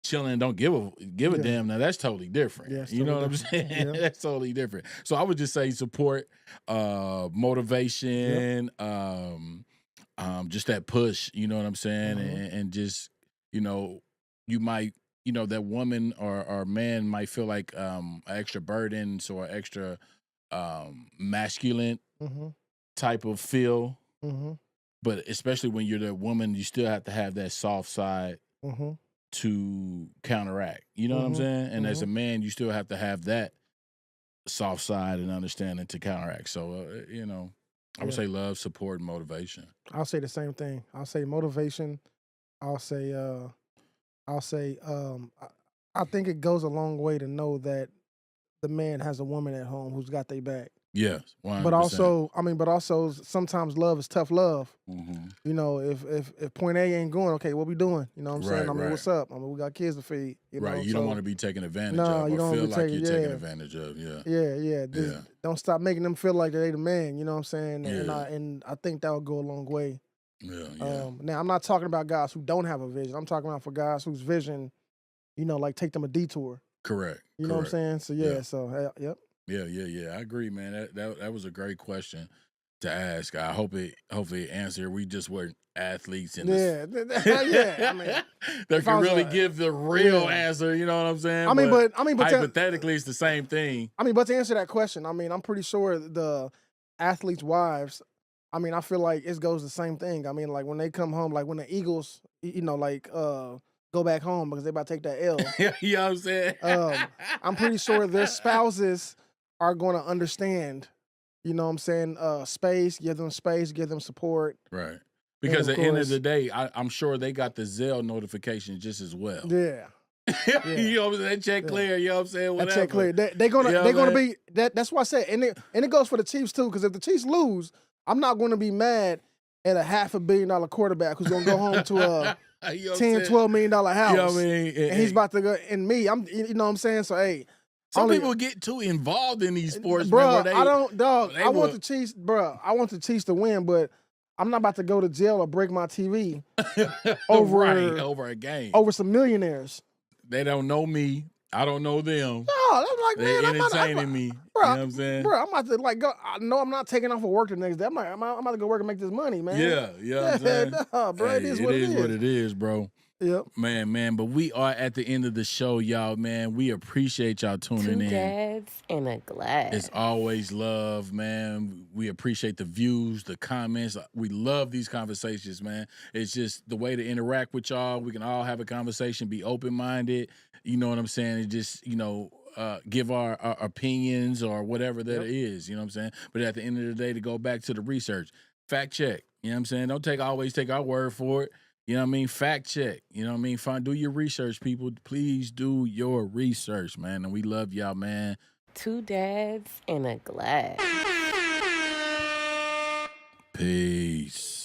chilling and don't give a damn, now that's totally different. Yeah, you know totally what I'm saying? Yeah. That's totally different. So I would just say support, motivation, just that push, you know what I'm saying? And just, you might, that woman or man might feel like an extra burden, so an extra masculine type of feel. But especially when you're the woman, you still have to have that soft side to counteract. You know what I'm saying? And as a man, you still have to have that soft side and understanding to counteract. So, I would say love, support, and motivation. I'll say the same thing. I'll say motivation. I'll say I think it goes a long way to know that the man has a woman at home who's got their back. Yes, 100%. But also sometimes love is tough love. You know, if point A ain't going, okay, what we doing? You know what I'm saying? I mean, what's up? I mean, we got kids to feed. You know? You don't want to be taken advantage No, of you or don't feel be like taken- you're yeah. taken advantage of. Yeah. Yeah. Don't stop making them feel like they the man. You know what I'm saying? Yeah. And I think that would go a long way. Yeah. Now, I'm not talking about guys who don't have a vision. I'm talking about for guys whose vision, like take them a detour. Correct. You know what I'm saying? So Yeah. so yep. Yeah. I agree, man. That was a great question to ask. I hope it answered. We just weren't athletes in this. Yeah. I mean, that if I can was really a- give the real yeah. answer. You know what I'm saying? I mean, but hypothetically, it's the same thing. I mean, but to answer that question, I mean, I'm pretty sure the athletes' wives, I mean, I feel like it goes the same thing. I mean, like when they come home, like when the Eagles, go back home because they about to take that L. You know what I'm saying? I'm pretty sure their spouses are going to understand. You know what I'm saying? Space, give them support. Right. Because of at the end of course- the day, I'm sure they got the Zelle notification just as well. Yeah. You know what I'm saying? That check clear, you know what I'm saying? Whatever. That check clear. They're gonna be that's why I said, and it goes for the Chiefs too, because if the Chiefs lose, I'm not gonna be mad at a $500 million quarterback who's gonna go home to a You know what I'm $10, saying? $12 million house. You know what I mean? And he's about to go, and me, you know what I'm saying? So hey, Some people get too involved in these sports, bro. man. Where I don't, dog. they I want will- the Chiefs, bro. I want the Chiefs to win, but I'm not about to go to jail or break my TV over over a game. over some millionaires. They don't know me. I don't know them. No, I'm like, They're man, entertaining me. bro, you know what I'm saying? Bro, I'm about to go. I know I'm not taking off of work the next day. I'm about to go work and make this money, man. Yeah, you know what I'm saying? Nah, bro, Hey, it is what it is. what it is, bro. Yep. Man, but we are at the end of the show, y'all, man. We appreciate y'all tuning Two in. dads and a glass. It's always love, man. We appreciate the views, the comments. We love these conversations, man. It's just the way to interact with y'all. We can all have a conversation, be open-minded. You know what I'm saying? And just, give our opinions or whatever that is. You know what I'm saying? But at the end of the day, to go back to the research, fact check. You know what I'm saying? Don't always take our word for it. You know what I mean? Fact check. You know what I mean? Do your research, people. Please do your research, man. And we love y'all, man. Two dads and a glass. Peace.